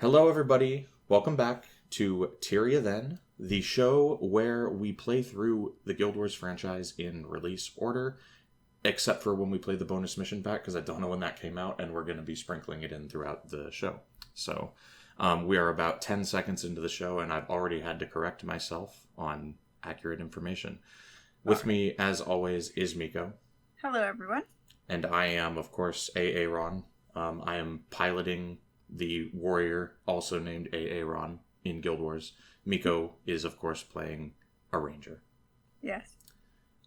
Hello, everybody. Welcome back to Tyria Then, the show where we play through the Guild Wars franchise in release order, except for when we play the bonus mission pack, because I don't know when that came out, and we're going to be sprinkling it in throughout the show. So, we are about 10 seconds into the show, and I've already had to correct myself on accurate information. With me, as always, is Miko. Hello, everyone. And I am, of course, Aaron. I am piloting the warrior, also named Aaron, in Guild Wars. Miko is, of course, playing a ranger. Yes.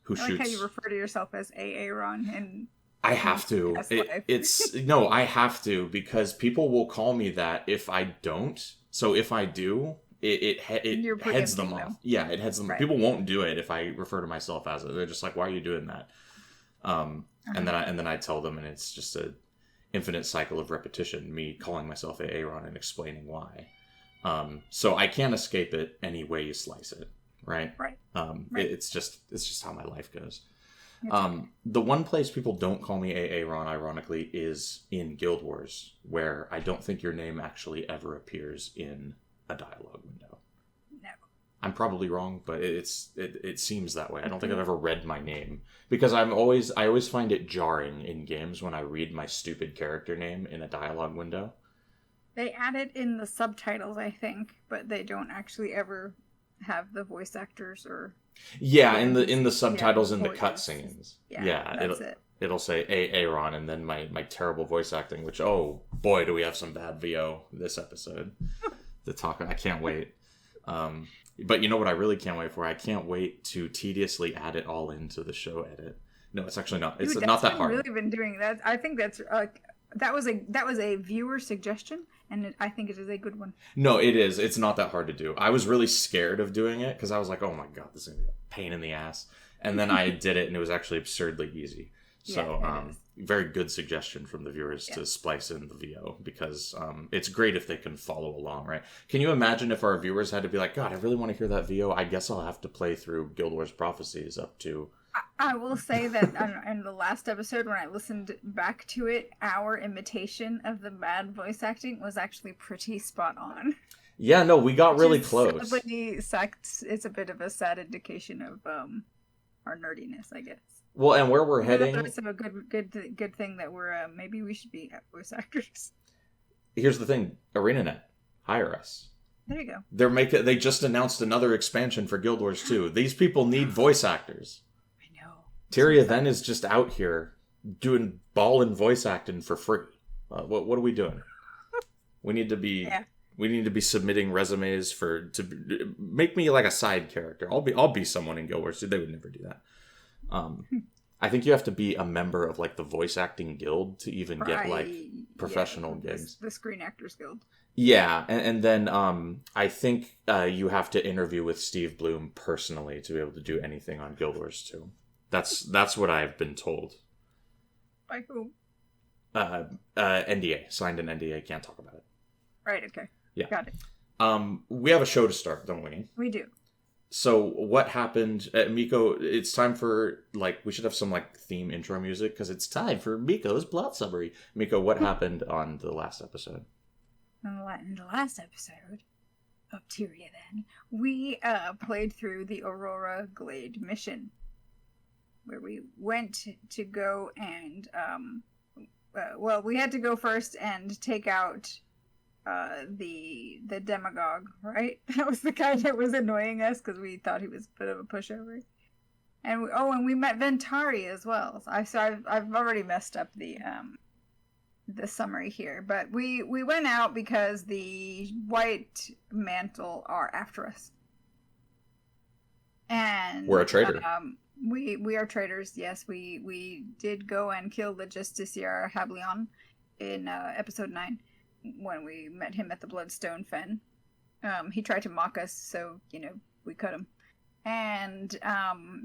Who I shoots. like how you refer to yourself as Aaron and I have to. I have to, because people will call me that if I don't. So if I do, it heads them off. Yeah, it heads them. Right. People won't do it if I refer to myself as it. They're just like, "Why are you doing that?" And then I tell them, and it's just a infinite cycle of repetition. Me calling myself Aaron and explaining why. So I can't escape it any way you slice it. Right. Right. It's just how my life goes. The one place people don't call me Aaron, ironically, is in Guild Wars, where I don't think your name actually ever appears in a dialogue window. No. I'm probably wrong, but it seems that way. I don't think I've ever read my name, because I always find it jarring in games when I read my stupid character name in a dialogue window. They add it in the subtitles, I think, but they don't actually ever have the voice actors or... Yeah, in the subtitles in the cutscenes. Yeah, that's it. It'll say Aaron, and then my terrible voice acting, which, oh boy, do we have some bad VO this episode. I can't wait. But you know what I really can't wait for? I can't wait to tediously add it all into the show edit. No, it's actually not. It's not that hard. I've really been doing that. I think that's that was a viewer suggestion, and I think it is a good one. No, it is. It's not that hard to do. I was really scared of doing it because I was like, "Oh my god, this is gonna be a pain in the ass." And then I did it, and it was actually absurdly easy. So, very good suggestion from the viewers to splice in the VO, because it's great if they can follow along, right? Can you imagine if our viewers had to be like, God, I really want to hear that VO. I guess I'll have to play through Guild Wars Prophecies up to... I will say that in the last episode, when I listened back to it, our imitation of the bad voice acting was actually pretty spot on. Yeah, no, we got really close. It's a bit of a sad indication of our nerdiness, I guess. Well, and where we're heading... It's a good thing that we're... maybe we should be voice actors. Here's the thing. ArenaNet. Hire us. There you go. They just announced another expansion for Guild Wars 2. These people need voice actors. I know. Tyria then is just out here doing ballin' voice acting for free. What are we doing? We need to be... Yeah. We need to be submitting resumes to make me like a side character. I'll be someone in Guild Wars 2. They would never do that. I think you have to be a member of like the voice acting guild to even get like professional gigs. The Screen Actors Guild. Yeah, and then I think you have to interview with Steve Bloom personally to be able to do anything on Guild Wars 2. That's what I've been told. By whom? NDA. Signed an NDA. Can't talk about it. Right. Okay. Yeah. Got it. We have a show to start, don't we? We do. So what happened, Miko? It's time for we should have some theme intro music, because it's time for Miko's plot summary. Miko, what happened on the last episode? In the last episode of Tyria, then we played through the Aurora Glade mission, where we went to go and we had to go first and take out the demagogue, right? That was the guy that was annoying us because we thought he was a bit of a pushover. And we met Ventari as well. So I've already messed up the summary here, but we went out because the White Mantle are after us, and we're a traitor. We are traitors. Yes, we did go and kill the Justiciar Hablion in episode 9. When we met him at the Bloodstone Fen. He tried to mock us, so, we cut him. And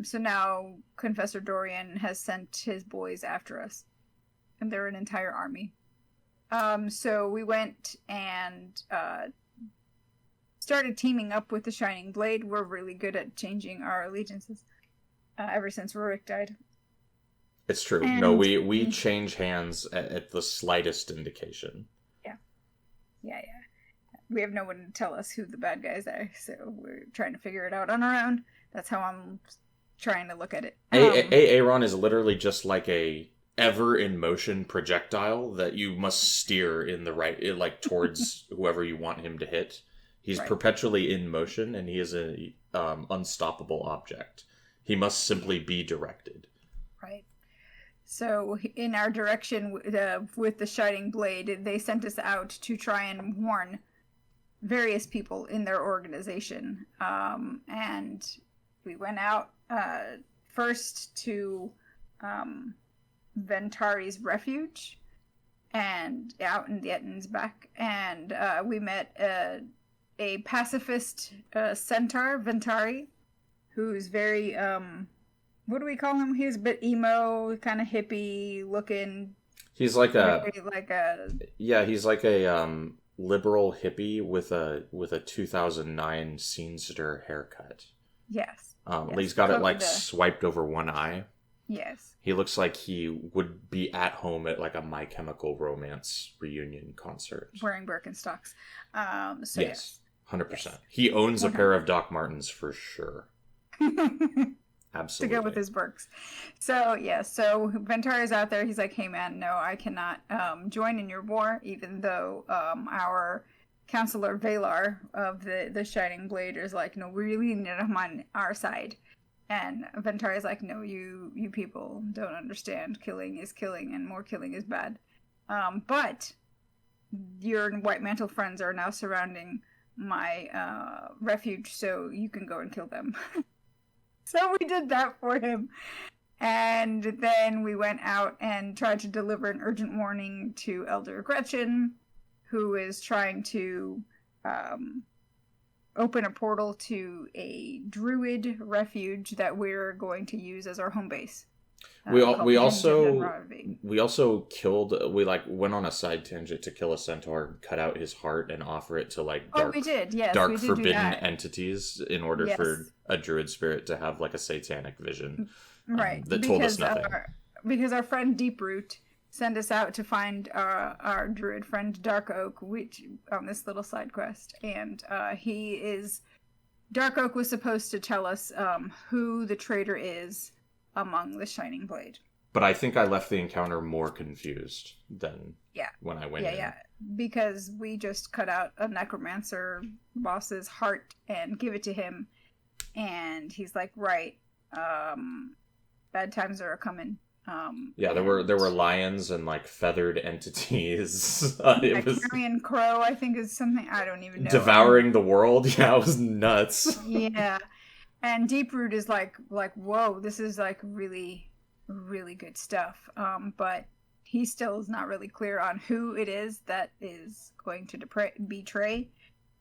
so now Confessor Dorian has sent his boys after us. And they're an entire army. So we went and started teaming up with the Shining Blade. We're really good at changing our allegiances ever since Rurik died. It's true. And no, we change hands at the slightest indication. Yeah. we have no one to tell us who the bad guys are, so we're trying to figure it out on our own. That's how I'm trying to look at it. Aaron is literally just like a ever in motion projectile that you must steer in the right, like towards whoever you want him to hit. He's perpetually in motion, and he is a unstoppable object. He must simply be directed. Right. So in our direction with the Shining Blade, they sent us out to try and warn various people in their organization. And we went out first to Ventari's refuge and out in the Ettin's back. And we met a pacifist centaur, Ventari, who's very... what do we call him? He's a bit emo, kind of hippie looking. He's like he's like a liberal hippie with a 2009 scenester haircut. Yes. He's got it like swiped over one eye. Yes. He looks like he would be at home at like a My Chemical Romance reunion concert. Wearing Birkenstocks. So yes. 100%. Yes. He owns a pair of Doc Martens for sure. Absolutely. To go with his Birks. So, so Ventari's out there. He's like, hey, man, no, I cannot join in your war, even though our counselor Valar of the Shining Blade is like, no, we really need him on our side. And Ventari's like, no, you people don't understand. Killing is killing, and more killing is bad. But your White Mantle friends are now surrounding my refuge, so you can go and kill them. So we did that for him. And then we went out and tried to deliver an urgent warning to Elder Gretchen, who is trying to open a portal to a druid refuge that we're going to use as our home base. We also killed. We went on a side tangent to kill a centaur, cut out his heart, and offer it to dark, we did. Yes, dark we did forbidden entities in order for a druid spirit to have like a satanic vision, right? That told us nothing. Because our friend Deeproot sent us out to find our druid friend Dark Oak, which on this little side quest, and Dark Oak was supposed to tell us who the traitor is among the Shining Blade. But I think I left the encounter more confused than when I went in. Yeah, because we just cut out a necromancer boss's heart and give it to him, and he's like, right, bad times are coming. There were lions and feathered entities. It was Carrion Crow, I think, is something I don't even know. Devouring the world. Yeah, it was nuts. Yeah. And Deeproot is like, whoa, this is really, really good stuff. But he still is not really clear on who it is that is going to betray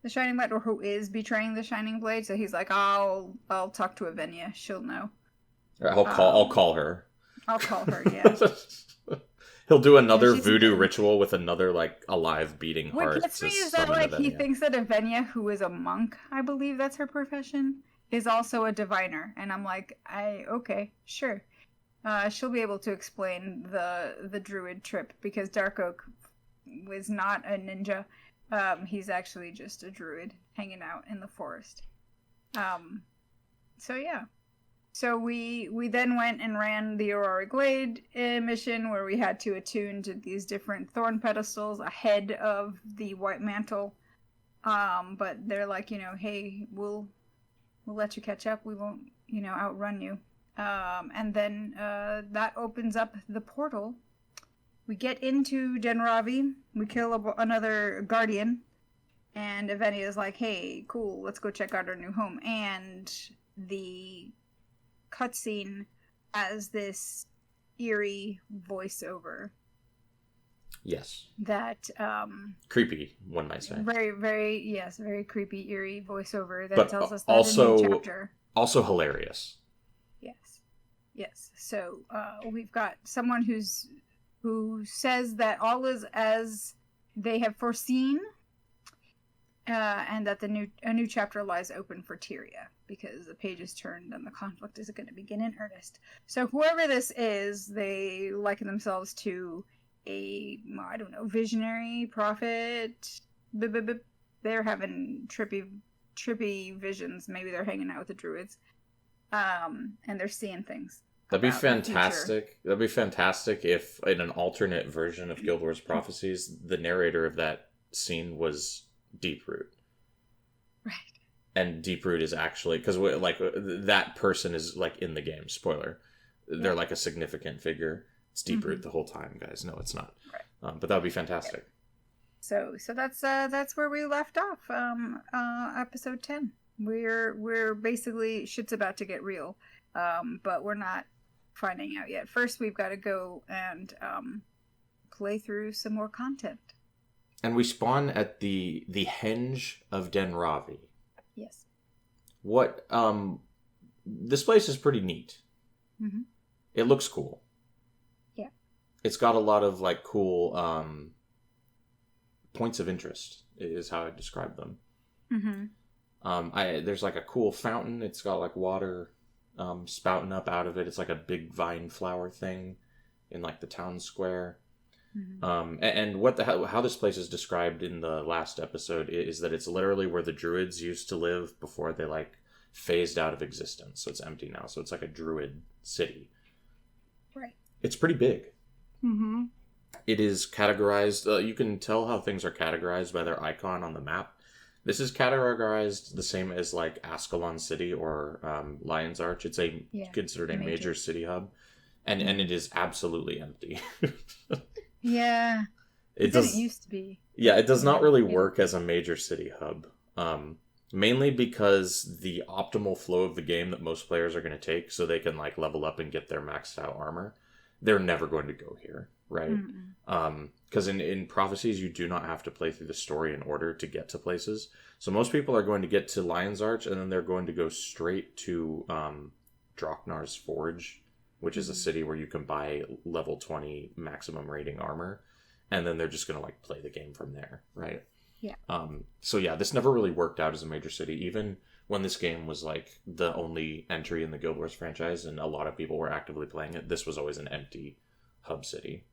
the Shining Blade, or who is betraying the Shining Blade. So he's like, I'll talk to Avenia. She'll know. I'll call her. I'll call her. Yeah. He'll do another voodoo ritual with another alive beating heart. What gets me is that he thinks that Avenia, who is a monk, I believe that's her profession, is also a diviner, and I'm like, okay, sure. She'll be able to explain the druid trip, because Dark Oak was not a ninja. He's actually just a druid hanging out in the forest. So yeah. So we then went and ran the Aurora Glade mission, where we had to attune to these different thorn pedestals ahead of the White Mantle. But they're like, hey, we'll let you catch up. We won't, outrun you. And then that opens up the portal. We get into Denravi. We kill another guardian. And Avenia is like, hey, cool, let's go check out our new home. And the cutscene has this eerie voiceover. Yes. That creepy, one might say. Very, very creepy, eerie voiceover that tells us that also, in the chapter. Also hilarious. Yes. So we've got someone who says that all is as they have foreseen, and that a new chapter lies open for Tyria, because the page is turned and the conflict is going to begin in earnest. So whoever this is, they liken themselves to a, I don't know, visionary, prophet, they're having trippy visions. Maybe they're hanging out with the druids, and they're seeing things. That'd be fantastic. That'd be fantastic if, in an alternate version of Guild Wars Prophecies, the narrator of that scene was Deeproot. Right. And Deeproot is actually, because like that person is like in the game. Spoiler, they're like a significant figure. It's Deeproot the whole time, guys. No, it's not. Right. But that would be fantastic. So that's where we left off. Episode 10. We're basically shit's about to get real, but we're not finding out yet. First, we've got to go and play through some more content. And we spawn at the Henge of Denravi. Yes. What this place is pretty neat. Mm-hmm. It looks cool. Yeah. It's got a lot of like cool points of interest is how I describe them. Mm-hmm. There's like a cool fountain. It's got like water spouting up out of it. It's like a big vine flower thing in like the town square. Mm-hmm. And how this place is described in the last episode is that it's literally where the druids used to live before they like phased out of existence. So it's empty now. So it's like a druid city. Right. It's pretty big. Mm-hmm. It is categorized. You can tell how things are categorized by their icon on the map. This is categorized the same as like Ascalon City or Lion's Arch. It's considered a major city hub, and it is absolutely empty. Yeah, it used to be. Yeah, it does not really work as a major city hub. Mainly because the optimal flow of the game that most players are going to take, so they can like level up and get their maxed out armor, they're never going to go here, right? Because in Prophecies, you do not have to play through the story in order to get to places. So most people are going to get to Lion's Arch, and then they're going to go straight to Draknar's Forge, which is a city where you can buy level 20 maximum rating armor, and then they're just going to like play the game from there, right? Yeah. So yeah, this never really worked out as a major city, even when this game was like the only entry in the Guild Wars franchise, and a lot of people were actively playing it. This was always an empty hub city.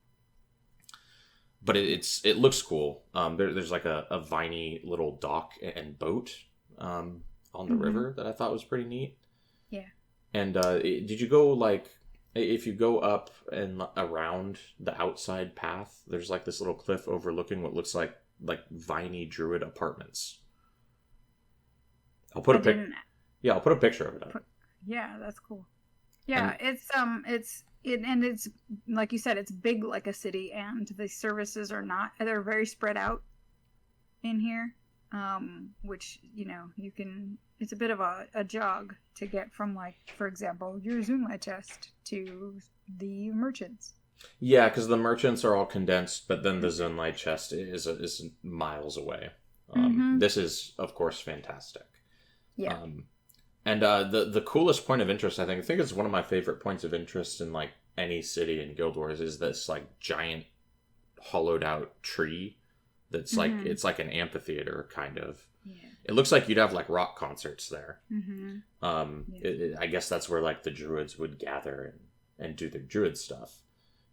But it looks cool. There's like a viney little dock and boat on the river that I thought was pretty neat. Yeah. And did you go like, if you go up and around the outside path, there's like this little cliff overlooking what looks like viney druid apartments. I'll put a picture of it up. Yeah, that's cool. Yeah, and it's like you said, it's big like a city, and the services they're very spread out in here. Which, it's a bit of a jog to get from, like, for example, your Zoomlight chest to the merchants. Yeah, because the merchants are all condensed, but then the Zoomlight chest is miles away. This is, of course, fantastic. Yeah. And the coolest point of interest, I think it's one of my favorite points of interest in, like, any city in Guild Wars, is this, like, giant hollowed out tree that's like, it's like an amphitheater, kind of. Yeah. It looks like you'd have like rock concerts there. I guess that's where like the druids would gather and do their druid stuff.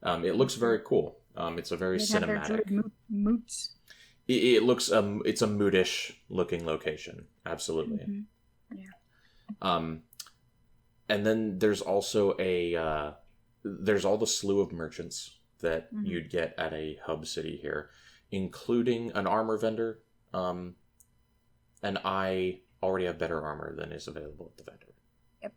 It looks very cool. It's a very cinematic. Moots. It looks it's a moodish looking location. Absolutely. Yeah. And then there's also there's all the slew of merchants that you'd get at a hub city here, including an armor vendor. And I already have better armor than is available at the vendor. Yep.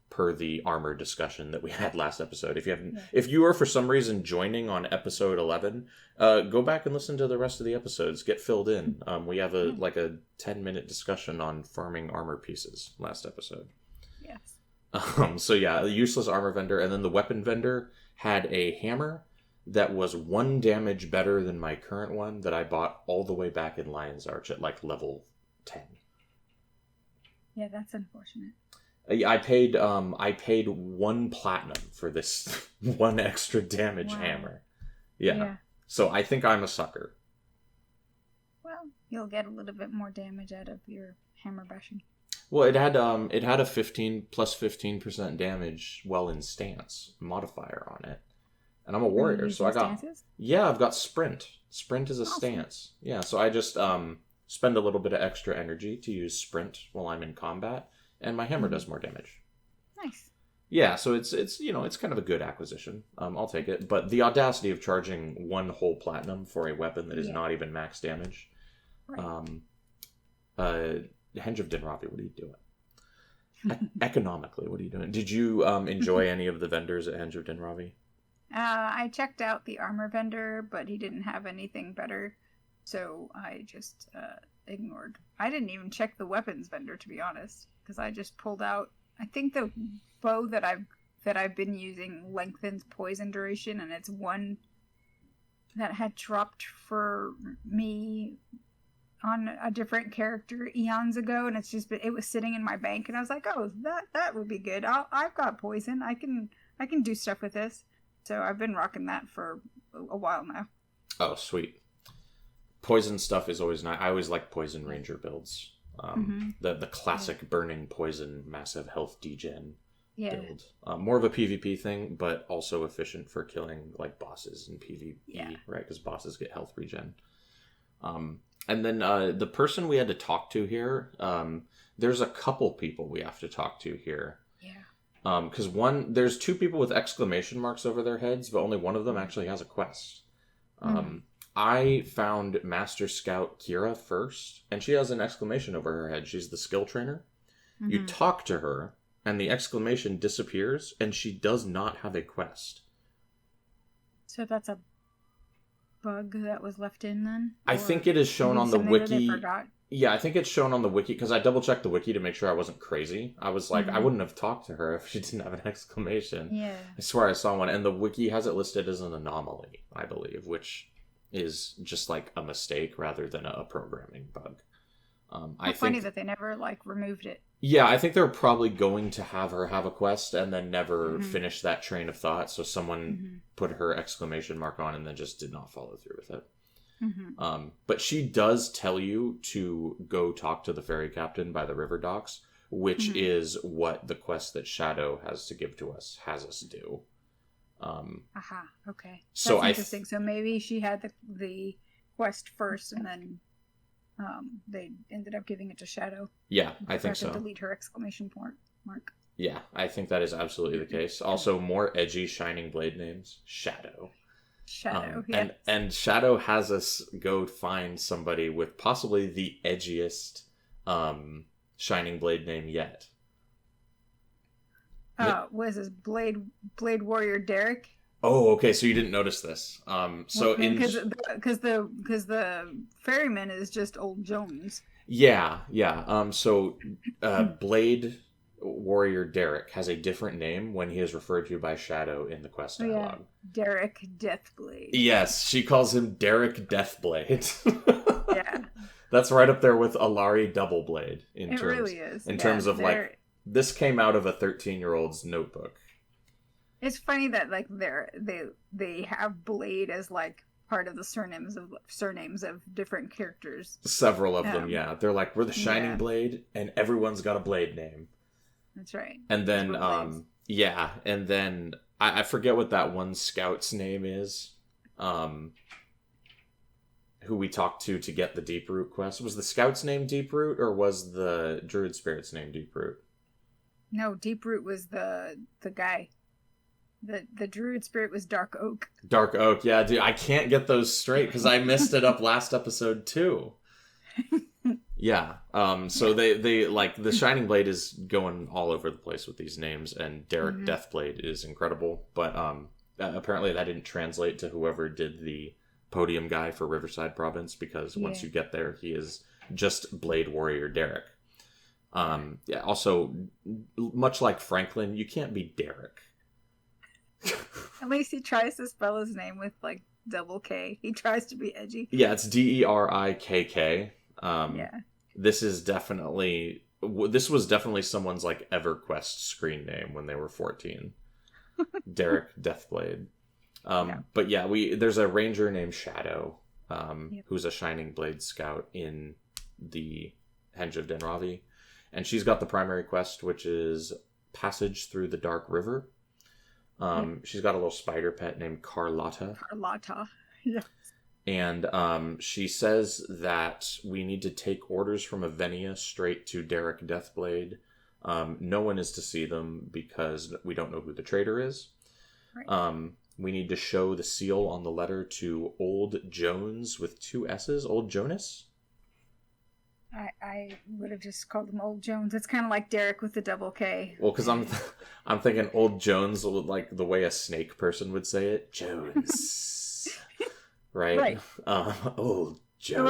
Per the armor discussion that we had last episode. If you are for some reason joining on episode 11, go back and listen to the rest of the episodes. Get filled in. We have a 10-minute discussion on farming armor pieces last episode. Yes. So yeah, the useless armor vendor, and then the weapon vendor had a hammer that was 1 damage better than my current one that I bought all the way back in Lion's Arch at like level 10. Yeah, that's unfortunate. I paid 1 platinum for this 1 extra damage hammer. Yeah. So I think I'm a sucker. Well, you'll get a little bit more damage out of your hammer bashing. Well, it had a 15% damage while in stance modifier on it. And I'm a warrior, so I've got sprint. Sprint is a stance. Yeah, so I just spend a little bit of extra energy to use sprint while I'm in combat, and my hammer does more damage. Nice. Yeah, so it's it's kind of a good acquisition. I'll take it. But the audacity of charging one whole platinum for a weapon that is not even max damage. Right. Henge of Dinravi, what are you doing? Economically, what are you doing? Did you enjoy any of the vendors at Henge of Dinravi? I checked out the armor vendor, but he didn't have anything better, so I just ignored. I didn't even check the weapons vendor, to be honest, because I just pulled out. I think the bow that I've been using lengthens poison duration, and it's one that had dropped for me on a different character eons ago, and it was sitting in my bank, and I was like, oh, that would be good. I've got poison. I can do stuff with this. So I've been rocking that for a while now. Oh, sweet. Poison stuff is always nice. I always like poison ranger builds. The classic burning poison massive health degen build. More of a PvP thing, but also efficient for killing like bosses in PvE, right? Because bosses get health regen. And then the person we had to talk to here, there's a couple people we have to talk to here. Yeah. Because there's two people with exclamation marks over their heads, but only one of them actually has a quest. I found Master Scout Kira first, and she has an exclamation over her head. She's the skill trainer. You talk to her, and the exclamation disappears, and she does not have a quest. So that's a bug that was left in then? I think it is shown on the wiki. Yeah, I think it's shown on the wiki, because I double-checked the wiki to make sure I wasn't crazy. I was like, I wouldn't have talked to her if she didn't have an exclamation. Yeah. I swear I saw one, and the wiki has it listed as an anomaly, I believe, which is just like a mistake rather than a programming bug. I think funny that they never like removed it. Yeah, I think they're probably going to have her have a quest and then never finish that train of thought. So someone put her exclamation mark on and then just did not follow through with it. But she does tell you to go talk to the ferry captain by the river docks, which is what the quest that Shadow has to give to us has us do. Okay. That's interesting. So maybe she had the quest first, and then they ended up giving it to Shadow. Yeah, I think so. To delete her exclamation mark. Yeah, I think that is absolutely the case. Also, more edgy Shining Blade names. Shadow. Yeah. And Shadow has us go find somebody with possibly the edgiest Shining Blade name yet. Was this Blade Warrior Derek? Oh, okay. So you didn't notice this. Because the ferryman is just Old Jones. Yeah. So Blade Warrior Derek has a different name when he is referred to by Shadow in the quest dialogue. Derek Deathblade. Yes, she calls him Derek Deathblade. Yeah. That's right up there with Alari Doubleblade. It really is. In terms of like, this came out of a 13-year-old's notebook. It's funny that like they have Blade as like part of the surnames of different characters. Several of them, yeah. They're like, we're the Shining Blade, and everyone's got a Blade name. That's right. And then, and then I forget what that one scout's name is. Who we talked to get the Deeproot quest. Was the scout's name Deeproot, or was the Druid Spirit's name Deeproot? No, Deeproot was the guy. The Druid Spirit was Dark Oak. Dark Oak, yeah, dude. I can't get those straight because I messed it up last episode too. Yeah. So they like the Shining Blade is going all over the place with these names, and Derek Deathblade is incredible. But apparently that didn't translate to whoever did the podium guy for Riverside Province, because once you get there, he is just Blade Warrior Derek. Also, much like Franklin, you can't be Derek. At least he tries to spell his name with like double K. He tries to be edgy. Yeah, it's Derikk. This was definitely someone's like EverQuest screen name when they were 14. Derek Deathblade. But yeah, there's a ranger named Shadow, who's a Shining Blade scout in the Henge of Dinravi, and she's got the primary quest, which is Passage Through the Dark River. She's got a little spider pet named Carlotta. Yes. And she says that we need to take orders from Avenia straight to Derek Deathblade. No one is to see them because we don't know who the traitor is. Right. We need to show the seal on the letter to Old Jones with 2 S's. Old Jonas? I would have just called him Old Jones. It's kind of like Derek with the double K. Well, because I'm thinking Old Jones, like the way a snake person would say it. Jones. Right? Old Jones. A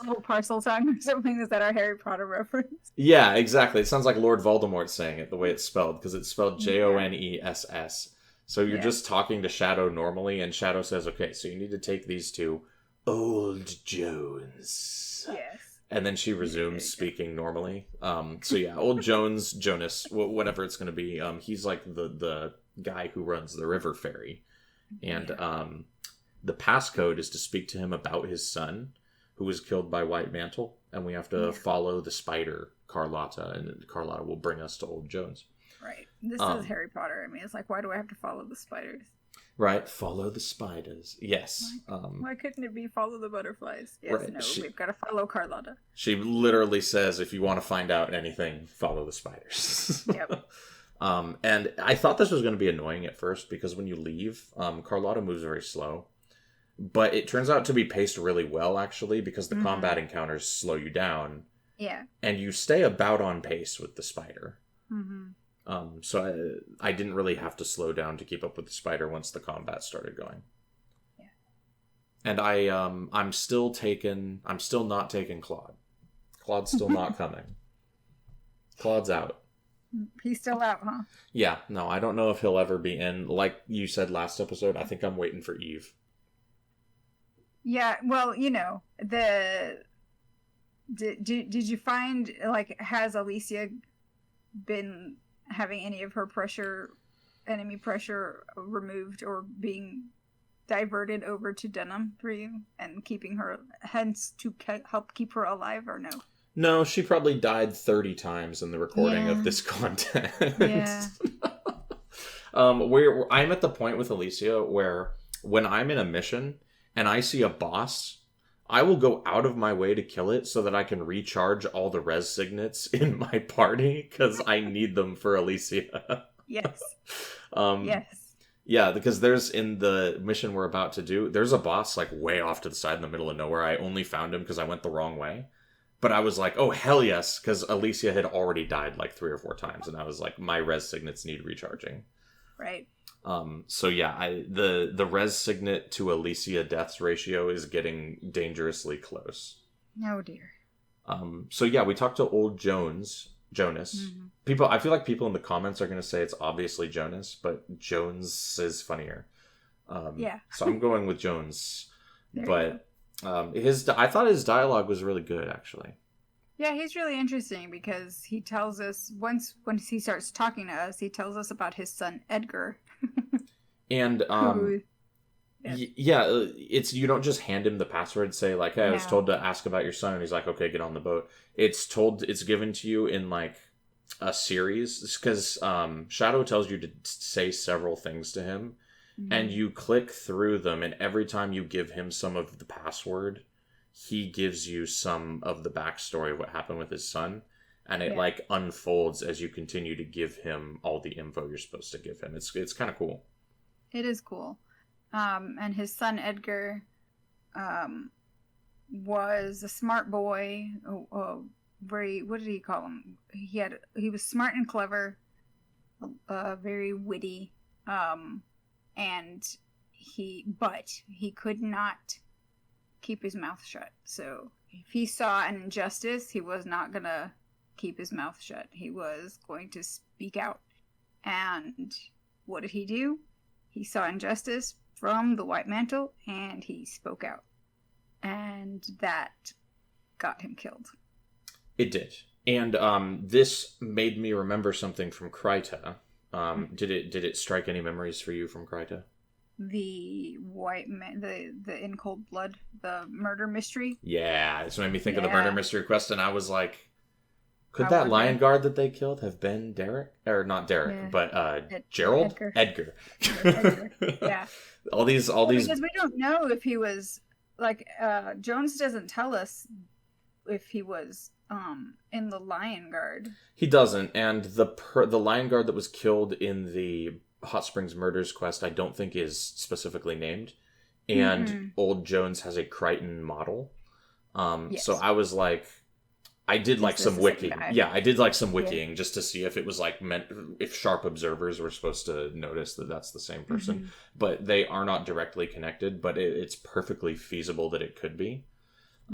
little parcel song or something. Is that our Harry Potter reference? Yeah, exactly. It sounds like Lord Voldemort saying it the way it's spelled, because it's spelled Joness. So you're just talking to Shadow normally, and Shadow says, okay, so you need to take these to Old Jones. Yes. And then she resumes speaking normally. So yeah, Old Jones, whatever it's going to be. He's like the guy who runs the river ferry. And the passcode is to speak to him about his son, who was killed by White Mantle. And we have to follow the spider, Carlotta, and Carlotta will bring us to Old Jones. Right. This is Harry Potter. I mean, it's like, why do I have to follow the spiders? Right. Follow the spiders. Yes. Why couldn't it be follow the butterflies? Yes, right. No, we've got to follow Carlotta. She literally says, if you want to find out anything, follow the spiders. Yep. And I thought this was going to be annoying at first, because when you leave, Carlotta moves very slow. But it turns out to be paced really well, actually, because the combat encounters slow you down. Yeah. And you stay about on pace with the spider. Mm-hmm. So I didn't really have to slow down to keep up with the spider once the combat started going. Yeah. And I'm still not taking Claude. Claude's still not coming. Claude's out. He's still out, huh? Yeah, no, I don't know if he'll ever be in. Like you said last episode, I think I'm waiting for Eve. Yeah, well, did you find, like, has Alicia been having any of her enemy pressure removed or being diverted over to Dunham for you and keeping her, hence to help keep her alive, or no? No, she probably died 30 times in the recording of this content. Yeah. I'm at the point with Alicia where when I'm in a mission and I see a boss, I will go out of my way to kill it so that I can recharge all the res signets in my party, because I need them for Alicia. Yes. Yes. Yeah, because there's, in the mission we're about to do, there's a boss like way off to the side in the middle of nowhere. I only found him because I went the wrong way. But I was like, oh, hell yes, because Alicia had already died like 3 or 4 times, and I was like, my res signets need recharging. Right. So yeah, the res signet to Alicia deaths ratio is getting dangerously close. Oh dear. So yeah, we talked to Old Jonas. Mm-hmm. I feel like people in the comments are going to say it's obviously Jonas, but Jones is funnier. Yeah. So I'm going with Jones. But I thought his dialogue was really good, actually. Yeah, he's really interesting because he tells us once he starts talking to us, he tells us about his son Edgar. And it's, you don't just hand him the password and say like, hey, I was told to ask about your son, and he's like, okay, get on the boat. It's given to you in like a series, because Shadow tells you to say several things to him, and you click through them, and every time you give him some of the password, he gives you some of the backstory of what happened with his son, and it like unfolds as you continue to give him all the info you're supposed to give him. It's kind of cool. It is cool. And his son Edgar was a smart boy. What did he call him? He was smart and clever, very witty, and he could not keep his mouth shut. So if he saw an injustice, he was not gonna keep his mouth shut. He was going to speak out. And what did he do? He saw injustice from the White Mantle, and he spoke out. And that got him killed. It did. And this made me remember something from Kryta. Did it strike any memories for you from Kryta? The the In Cold Blood, the murder mystery. Yeah, this made me think of the murder mystery quest, and I was like, could that lion guard that they killed have been Derek? Or not Derek, but Gerald? Edgar. Edgar. Yeah. All these because we don't know if he was like, Jones doesn't tell us if he was in the Lion Guard. He doesn't, and the Lion Guard that was killed in the Hot Springs Murders quest, I don't think is specifically named. And Old Jones has a Crichton model. Yes. So I was like, I did like some wiki. Yeah, I did like some wikiing just to see if it was like meant, if sharp observers were supposed to notice that that's the same person. But they are not directly connected, but it's perfectly feasible that it could be.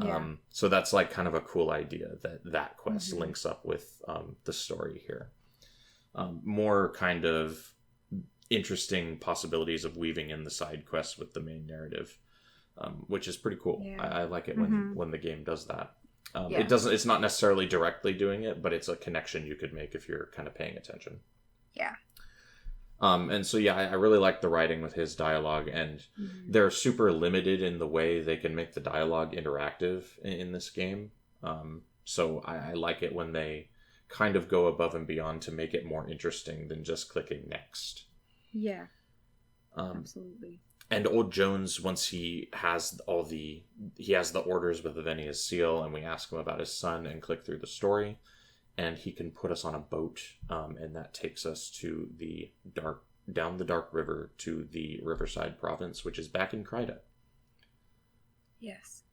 Yeah. So that's like kind of a cool idea that quest links up with the story here. More kind of interesting possibilities of weaving in the side quests with the main narrative, which is pretty cool. Yeah. I like it when the game does that. It's not necessarily directly doing it, but it's a connection you could make if you're kind of paying attention. Yeah. And so, I really like the writing with his dialogue, and they're super limited in the way they can make the dialogue interactive in this game. So I like it when they kind of go above and beyond to make it more interesting than just clicking next. Yeah. Absolutely. And Old Jones, once he has the orders with Avenia's seal, and we ask him about his son and click through the story, and he can put us on a boat, and that takes us to down the Dark River to the Riverside province, which is back in Kryta. Yes.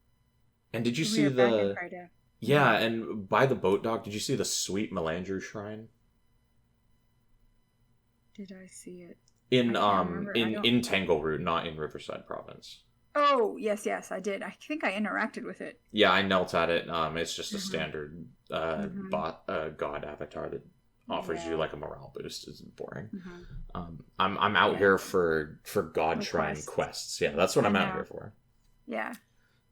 And did you see back in Kryta. Yeah, and by the boat dock, did you see the sweet Melandru shrine? Did I see it? In Tangleroot, not in Riverside province. Oh, yes, I did. I think I interacted with it. Yeah, I knelt at it. It's just a standard god avatar that offers you like a morale boost. It's boring. I'm out here for god shrine quests. Yeah, that's what I'm out here for. Yeah.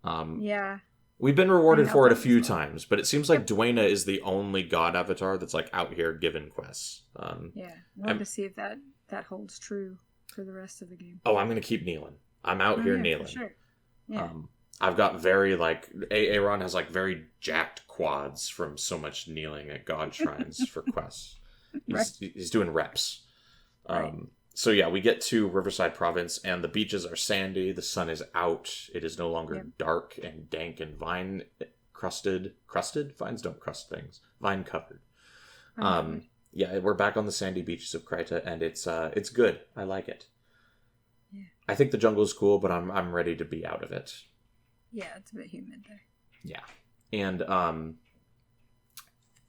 Yeah. We've been rewarded for it a few times, but it seems like Dwayna is the only god avatar that's like out here giving quests. Yeah, I want to see if that holds true for the rest of the game. Oh, I'm going to keep kneeling. I'm out here kneeling. For sure. Yeah. I've got very Aaron has like very jacked quads from so much kneeling at god shrines for quests. He's doing reps. Right. So we get to Riverside Province, and the beaches are sandy. The sun is out. It is no longer dark and dank and vine crusted. Crusted? Vines don't crust things. Vine covered. We're back on the sandy beaches of Kryta, and it's good. I like it. Yeah. I think the jungle is cool, but I'm ready to be out of it. Yeah, it's a bit humid there. Yeah. And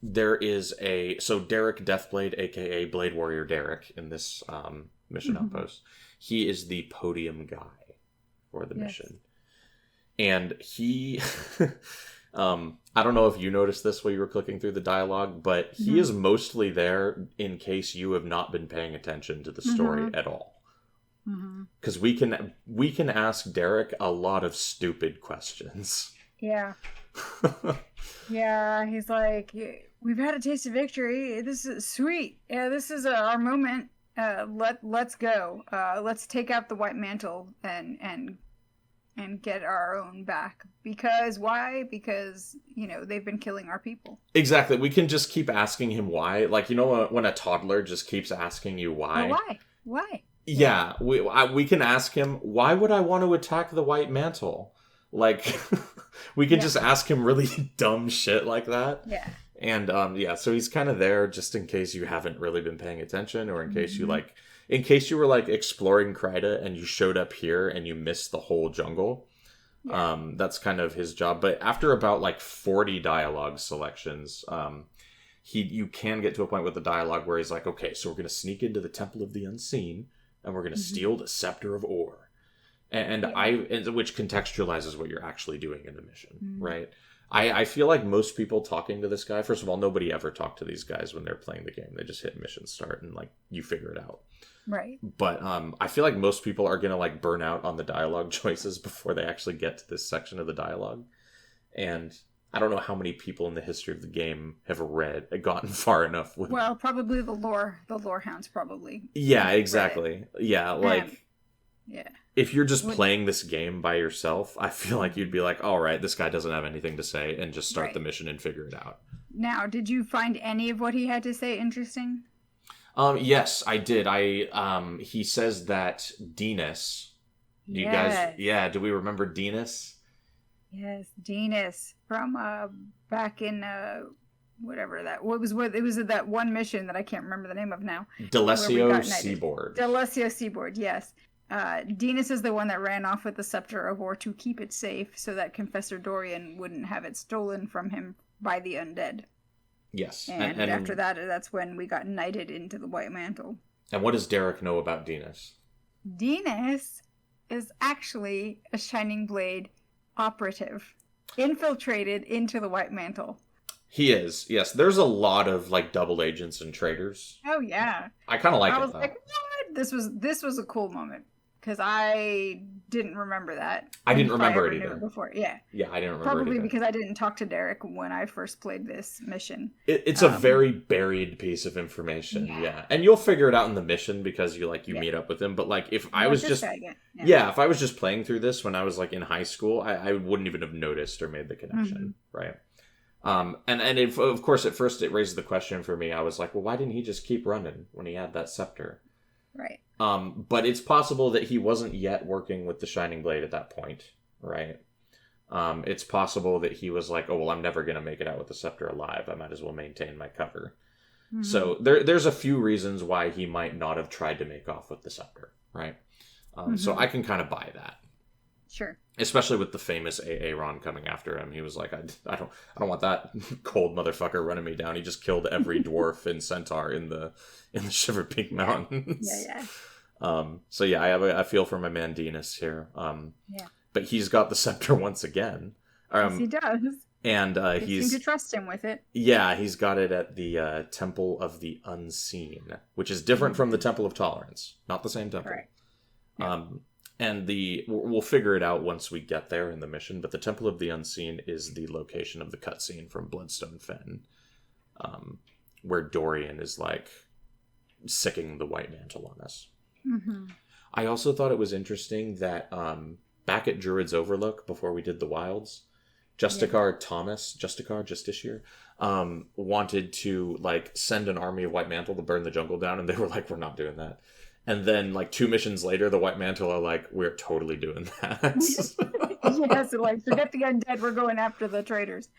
there is Derek Deathblade, aka Blade Warrior Derek, in this mission outpost. He is the podium guy for the mission. And he I don't know if you noticed this while you were clicking through the dialogue, but he is mostly there in case you have not been paying attention to the story at all. Because we can ask Derek a lot of stupid questions. Yeah. Yeah, he's like, we've had a taste of victory. This is sweet. Yeah, this is our moment. Let's go. Let's take out the White Mantle and get our own back. Because why? Because, they've been killing our people. Exactly. We can just keep asking him why. Like, when a toddler just keeps asking you why. Oh, why? Yeah, we can ask him, why would I want to attack the White Mantle? Like, we can just ask him really dumb shit like that. Yeah. And, so he's kind of there just in case you haven't really been paying attention, or in case you were, like, exploring Kryta and you showed up here and you missed the whole jungle. Yeah. That's kind of his job. But after about, like, 40 dialogue selections, you can get to a point with the dialogue where he's like, okay, so we're going to sneak into the Temple of the Unseen, and we're going to steal the Scepter of Ore. And which contextualizes what you're actually doing in the mission, right? I feel like most people talking to this guy, first of all, nobody ever talked to these guys when they're playing the game. They just hit mission start and, like, you figure it out. Right. But I feel like most people are going to, like, burn out on the dialogue choices before they actually get to this section of the dialogue. And I don't know how many people in the history of the game have gotten far enough with... Well, probably the lore hounds probably. Yeah, exactly. Yeah, like... Yeah. If you're just playing this game by yourself, I feel like you'd be like, all right, this guy doesn't have anything to say, and just start the mission and figure it out. Now, did you find any of what he had to say interesting? Yes, I did. He says that Dinas... You guys... Yeah, do we remember Dinas? Yes, Venus from back in whatever that it was that one mission that I can't remember the name of now. Delesio Seaboard. Delesio Seaboard, yes. Venus is the one that ran off with the Scepter of War to keep it safe so that Confessor Dorian wouldn't have it stolen from him by the undead. Yes. And after that, that's when we got knighted into the White Mantle. And what does Derek know about Venus? Venus is actually a Shining Blade operative, infiltrated into the White Mantle. He is, yes. There's a lot of like double agents and traitors. Oh yeah, I kind of like it. I was like, what? This was a cool moment because I didn't remember that. I didn't remember it either before. Yeah, I didn't remember probably it either. Because I didn't talk to Derek when I first played this mission. It's a very buried piece of information. Yeah, and you'll figure it out in the mission because you meet up with him. But like if I was just if I was just playing through this when I was like in high school, I wouldn't even have noticed or made the connection, right? Of course, at first it raised the question for me. I was like, well, why didn't he just keep running when he had that scepter? Right. But it's possible that he wasn't yet working with the Shining Blade at that point, right? It's possible that he was like, oh, well, I'm never going to make it out with the scepter alive. I might as well maintain my cover. Mm-hmm. So there's a few reasons why he might not have tried to make off with the scepter, right? So I can kind of buy that. Sure. Especially with the famous Aaron coming after him. He was like, I don't want that cold motherfucker running me down. He just killed every dwarf and centaur in the Shiver Peak Mountains. Yeah. So yeah, I feel for my man Venus here. But he's got the scepter once again. Yes, he does. And you seem to trust him with it. Yeah, he's got it at the Temple of the Unseen, which is different from the Temple of Tolerance. Not the same temple. Right. Yeah. And we'll figure it out once we get there in the mission, but the Temple of the Unseen is the location of the cutscene from Bloodstone Fen, where Dorian is like sicking the White Mantle on us. Mm-hmm. I also thought it was interesting that back at Druid's Overlook, before we did the Wilds, Justicar wanted to like send an army of White Mantle to burn the jungle down, and they were like, we're not doing that. And then, like, 2 missions later, the White Mantle are like, we're totally doing that. Yes, like, forget the undead, we're going after the traitors.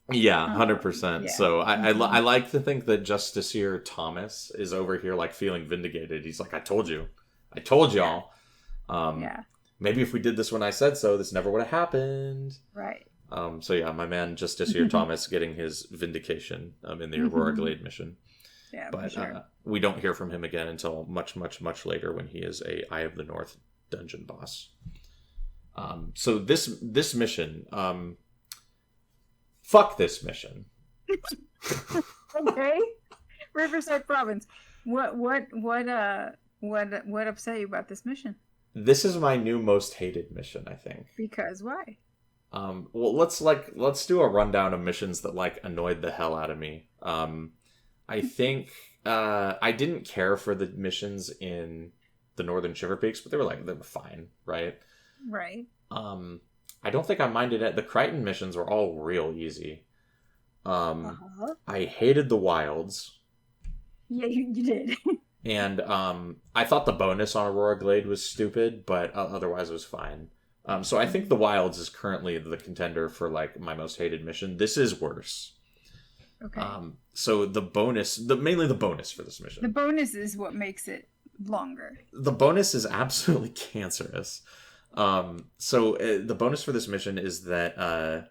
Yeah, 100%. Yeah. So I like to think that Justiciar Thomas is over here, like, feeling vindicated. He's like, I told you. I told y'all. Maybe if we did this when I said so, this never would have happened. Right. So yeah, my man Justiciar Thomas getting his vindication in the Aurora Glade mission. Yeah, but sure. We don't hear from him again until much, much, much later when he is a Eye of the North dungeon boss. So this mission, fuck this mission. Okay, Riverside Province. What upset you about this mission? This is my new most hated mission, I think. Because why? Well, let's do a rundown of missions that like annoyed the hell out of me. I think I didn't care for the missions in the Northern Shiver Peaks, but they were fine, right? Right. I don't think I minded it. The Crichton missions were all real easy. I hated the Wilds. Yeah, you did. And I thought the bonus on Aurora Glade was stupid, but otherwise it was fine. So I think the Wilds is currently the contender for like my most hated mission. This is worse. Okay. So the bonus, mainly the bonus for this mission. The bonus is what makes it longer. The bonus is absolutely cancerous. So the bonus for this mission is that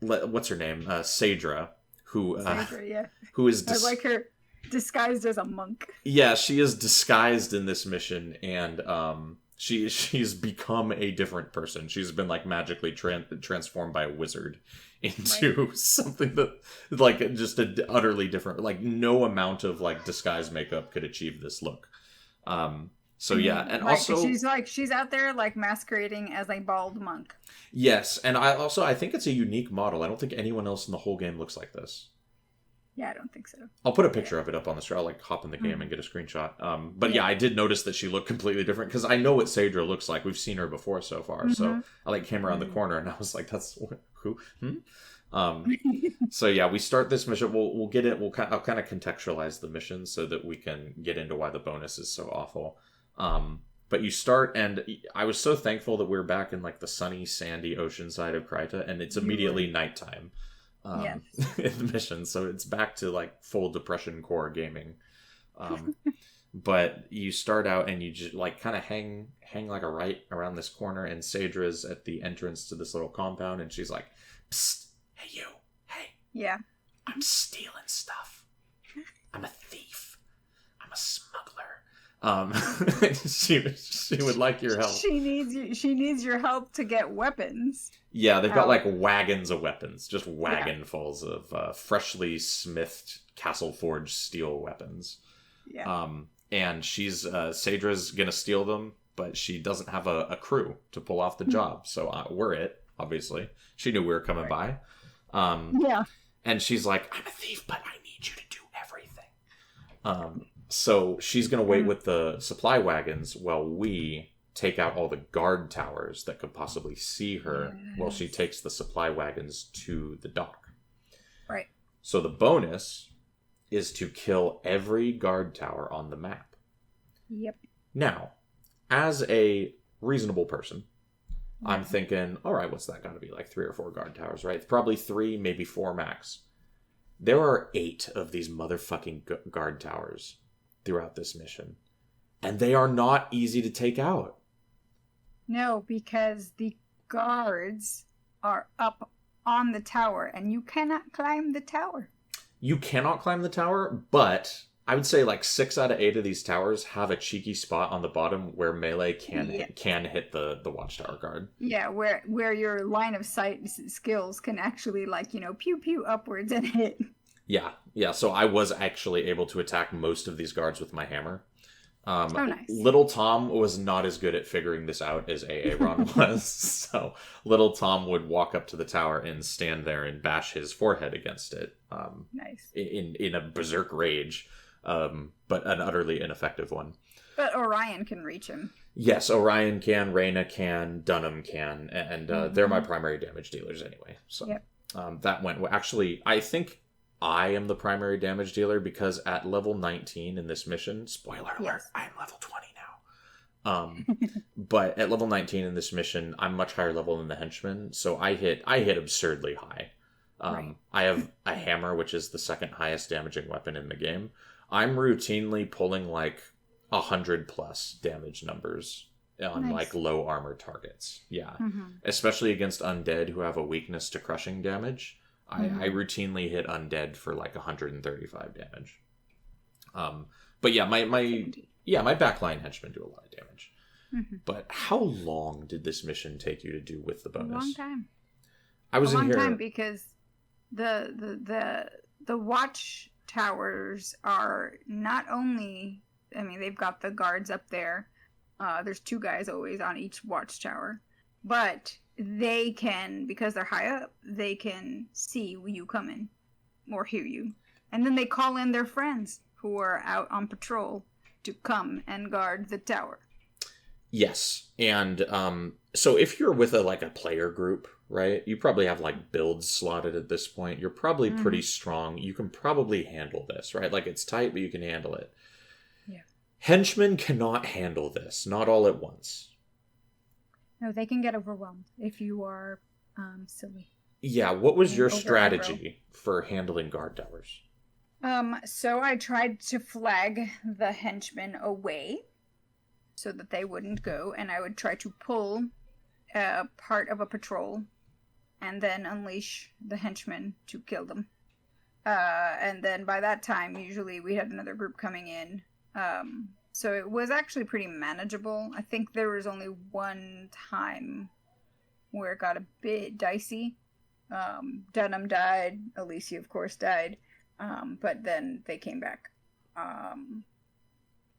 what's her name? Sadra, who is I like her disguised as a monk. Yeah, she is disguised in this mission, and she's become a different person. She's been like magically transformed by a wizard into something that like just a utterly different, like no amount of like disguise makeup could achieve this look. So yeah, and like, also she's out there like masquerading as a bald monk. Yes, and I think it's a unique model. I don't think anyone else in the whole game looks like this. Yeah, I don't think so. I'll put a picture of it up on the stream. I'll like hop in the game and get a screenshot. But yeah, I did notice that she looked completely different because I know what Sadra looks like. We've seen her before so far. So I like came around the corner and I was like, "That's who?" So yeah, we start this mission. We'll get it. I'll kind of contextualize the mission so that we can get into why the bonus is so awful. But you start, and I was so thankful that we were back in like the sunny, sandy ocean side of Kryta, and it's immediately nighttime in the mission, so it's back to like full Depression Core gaming. But you start out and you just like kind of hang like a right around this corner, and Sadra's at the entrance to this little compound, and she's like, "Psst, hey you, hey, yeah, I'm stealing stuff. I'm a thief. I'm a smuggler." She would like your help. She needs your help to get weapons. Yeah, they've got like wagons of weapons, just wagonfuls of freshly smithed castle forged steel weapons. Yeah. And Sadra's gonna steal them, but she doesn't have a crew to pull off the job. So we're it, obviously. She knew we were coming by. Yeah. And she's like, "I'm a thief, but I need you to do everything." So she's gonna wait with the supply wagons while we take out all the guard towers that could possibly see her while she takes the supply wagons to the dock. Right. So the bonus is to kill every guard tower on the map. Yep. Now, as a reasonable person, I'm thinking, all right, what's that got to be? Like 3 or 4 guard towers, right? Probably 3, maybe 4 max. There are 8 of these motherfucking guard towers throughout this mission. And they are not easy to take out. No, because the guards are up on the tower, and you cannot climb the tower. You cannot climb the tower, but I would say like 6 out of 8 of these towers have a cheeky spot on the bottom where melee can hit the watchtower guard. Yeah, where your line of sight skills can actually pew pew upwards and hit. Yeah. So I was actually able to attack most of these guards with my hammer. Nice. Little Tom was not as good at figuring this out as Aaron was. So Little Tom would walk up to the tower and stand there and bash his forehead against it. Nice. In a berserk rage, but an utterly ineffective one. But Orion can reach him. Yes, Orion can, Reyna can, Dunham can, and they're my primary damage dealers anyway. So that went well. Actually, I think I am the primary damage dealer because at level 19 in this mission, spoiler alert, I am level 20 now. But at level 19 in this mission, I'm much higher level than the henchman, so I hit absurdly high. I have a hammer, which is the second highest damaging weapon in the game. I'm routinely pulling like 100+ damage numbers on like low armor targets. Yeah. Especially against undead who have a weakness to crushing damage. I routinely hit undead for like 135 damage. But yeah, my backline henchmen do a lot of damage. But how long did this mission take you to do with the bonus? A long time. I was a in long here time because the watch towers are not only, I mean, they've got the guards up there. There's 2 guys always on each watchtower, but they can, because they're high up, they can see you coming or hear you. And then they call in their friends who are out on patrol to come and guard the tower. Yes. And so if you're with a player group, right, you probably have like builds slotted at this point. You're probably pretty strong. You can probably handle this, right? Like it's tight, but you can handle it. Yeah. Henchmen cannot handle this, not all at once. No, they can get overwhelmed if you are silly. Yeah, what was your strategy for handling guard towers? So I tried to flag the henchmen away so that they wouldn't go, and I would try to pull part of a patrol and then unleash the henchmen to kill them. And then by that time, usually we had another group coming in. So it was actually pretty manageable. I think there was only one time where it got a bit dicey. Dunham died. Alicia, of course, died. But then they came back.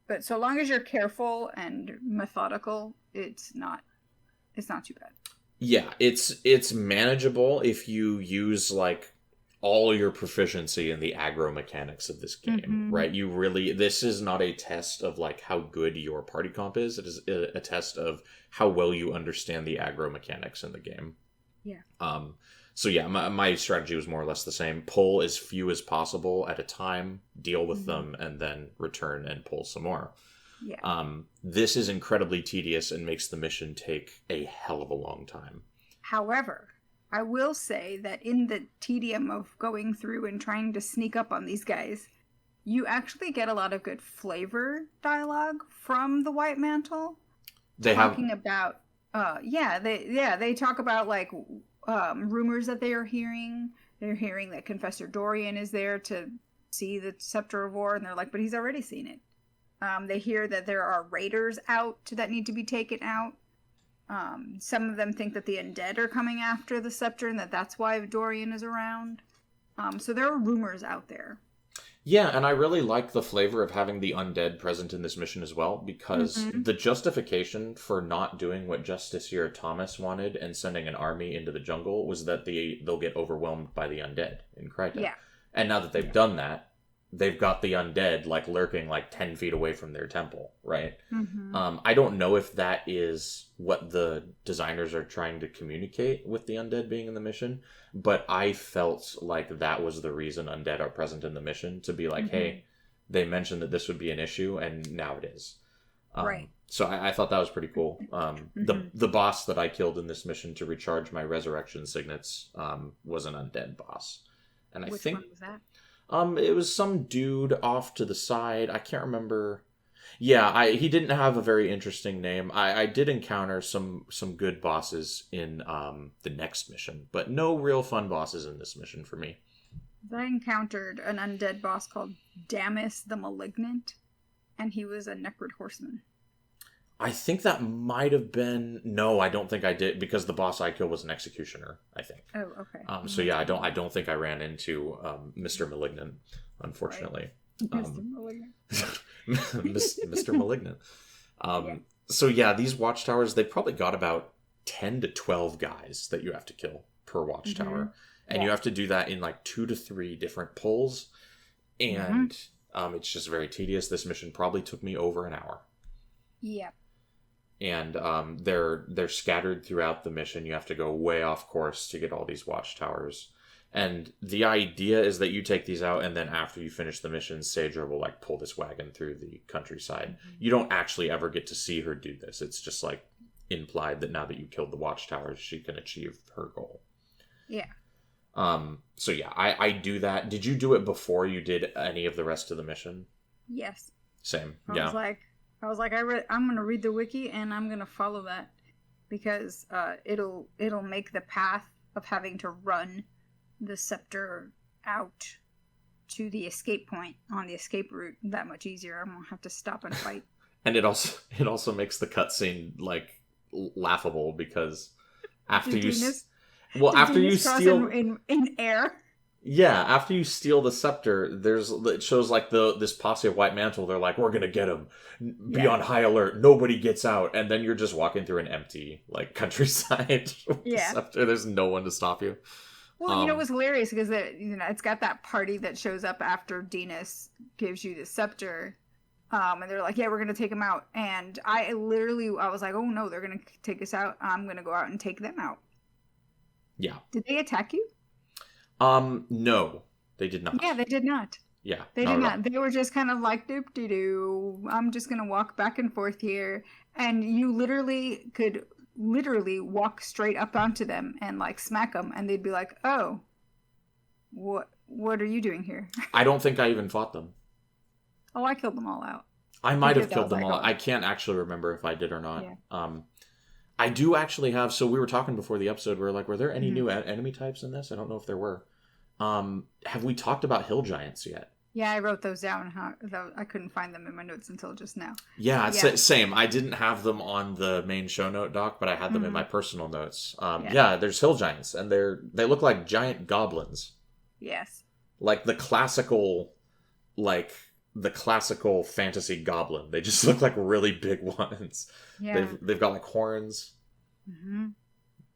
But so long as you're careful and methodical, it's not too bad. Yeah, it's manageable if you use like all your proficiency in the aggro mechanics of this game, right? This is not a test of like how good your party comp is. It is a test of how well you understand the aggro mechanics in the game. Yeah. So yeah, my strategy was more or less the same. Pull as few as possible at a time, deal with them, and then return and pull some more. Yeah. This is incredibly tedious and makes the mission take a hell of a long time. However, I will say that in the tedium of going through and trying to sneak up on these guys, you actually get a lot of good flavor dialogue from the White Mantle. They talk about like rumors that they are hearing. They're hearing that Confessor Dorian is there to see the Scepter of War, and they're like, but he's already seen it. They hear that there are raiders out that need to be taken out. Some of them think that the undead are coming after the scepter and that's why Dorian is around. So there are rumors out there. Yeah, and I really like the flavor of having the undead present in this mission as well, because the justification for not doing what Justiciar Thomas wanted and sending an army into the jungle was that they'll get overwhelmed by the undead in Kryta. Yeah. And now that they've done that, they've got the undead like lurking like 10 feet away from their temple, right? I don't know if that is what the designers are trying to communicate with the undead being in the mission, but I felt like that was the reason undead are present in the mission, to be like, hey, they mentioned that this would be an issue, and now it is. Right. So I thought that was pretty cool. The boss that I killed in this mission to recharge my resurrection signets was an undead boss. And Which one was that? It was some dude off to the side. I can't remember. Yeah, he didn't have a very interesting name. I did encounter some good bosses in the next mission, but no real fun bosses in this mission for me. I encountered an undead boss called Damus the Malignant, and he was a Necrid Horseman. I think that might have been... No, I don't think I did, because the boss I killed was an executioner, I think. Oh, okay. So yeah, I don't think I ran into Mr. Malignant, unfortunately. Right. Mr. Malignant. Mr. Malignant. So yeah, these watchtowers, they probably got about 10 to 12 guys that you have to kill per watchtower. And you have to do that in like 2 to 3 different pulls. And it's just very tedious. This mission probably took me over an hour. Yep. And they're scattered throughout the mission. You have to go way off course to get all these watchtowers. And the idea is that you take these out, and then after you finish the mission, Saedra will like pull this wagon through the countryside. You don't actually ever get to see her do this. It's just like implied that now that you killed the watchtowers, she can achieve her goal. Yeah. So yeah, I do that. Did you do it before you did any of the rest of the mission? Yes. Same. I was like, I'm gonna read the wiki and I'm gonna follow that, because it'll make the path of having to run the scepter out to the escape point on the escape route that much easier. I won't have to stop and fight. And it also makes the cutscene like laughable, because after you steal in air. Yeah, after you steal the scepter, it shows like this posse of White Mantle. They're like, we're gonna get him. Be on high alert. Nobody gets out. And then you're just walking through an empty like countryside with the scepter. There's no one to stop you. Well, it was hilarious because it's got that party that shows up after Dinas gives you the scepter. And they're like, yeah, we're gonna take him out. And I was like, oh no, they're gonna take us out. I'm gonna go out and take them out. Yeah. Did they attack you? No, they did not. Yeah, they did not. Yeah. They did not. They were just kind of like, doop-de-doo, I'm just going to walk back and forth here. And you could walk straight up onto them and like smack them. And they'd be like, oh, what are you doing here? I don't think I even fought them. Oh, I killed them all out. I might have killed them all. I can't actually remember if I did or not. Yeah. I do actually have, so we were talking before the episode, we were like, were there any new enemy types in this? I don't know if there were. Have we talked about hill giants yet? Yeah, I wrote those down. I couldn't find them in my notes until just now. Yeah, same. I didn't have them on the main show note doc, but I had them in my personal notes. There's hill giants, and they look like giant goblins. Yes. Like the classical fantasy goblin. They just look like really big ones. Yeah. They've got like horns. Mm-hmm.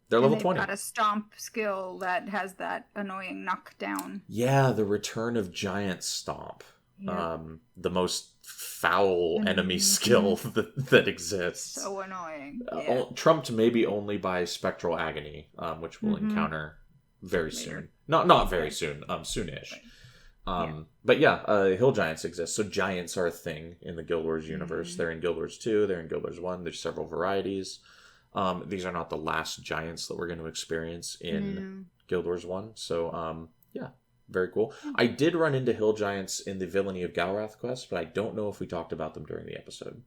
They're level 20. They've got a stomp skill that has that annoying knockdown. Yeah, the return of giant stomp. Yep. The most foul enemy skill that exists. So annoying. Trumped maybe only by Spectral Agony, which we'll encounter very soon. Not very soon. Soonish. But hill giants exist. So giants are a thing in the Guild Wars universe. They're in Guild Wars 2, they're in Guild Wars 1. There's several varieties. These are not the last giants that we're going to experience in Guild Wars 1. So, very cool. I did run into hill giants in the Villainy of Galrath quest, but I don't know if we talked about them during the episode.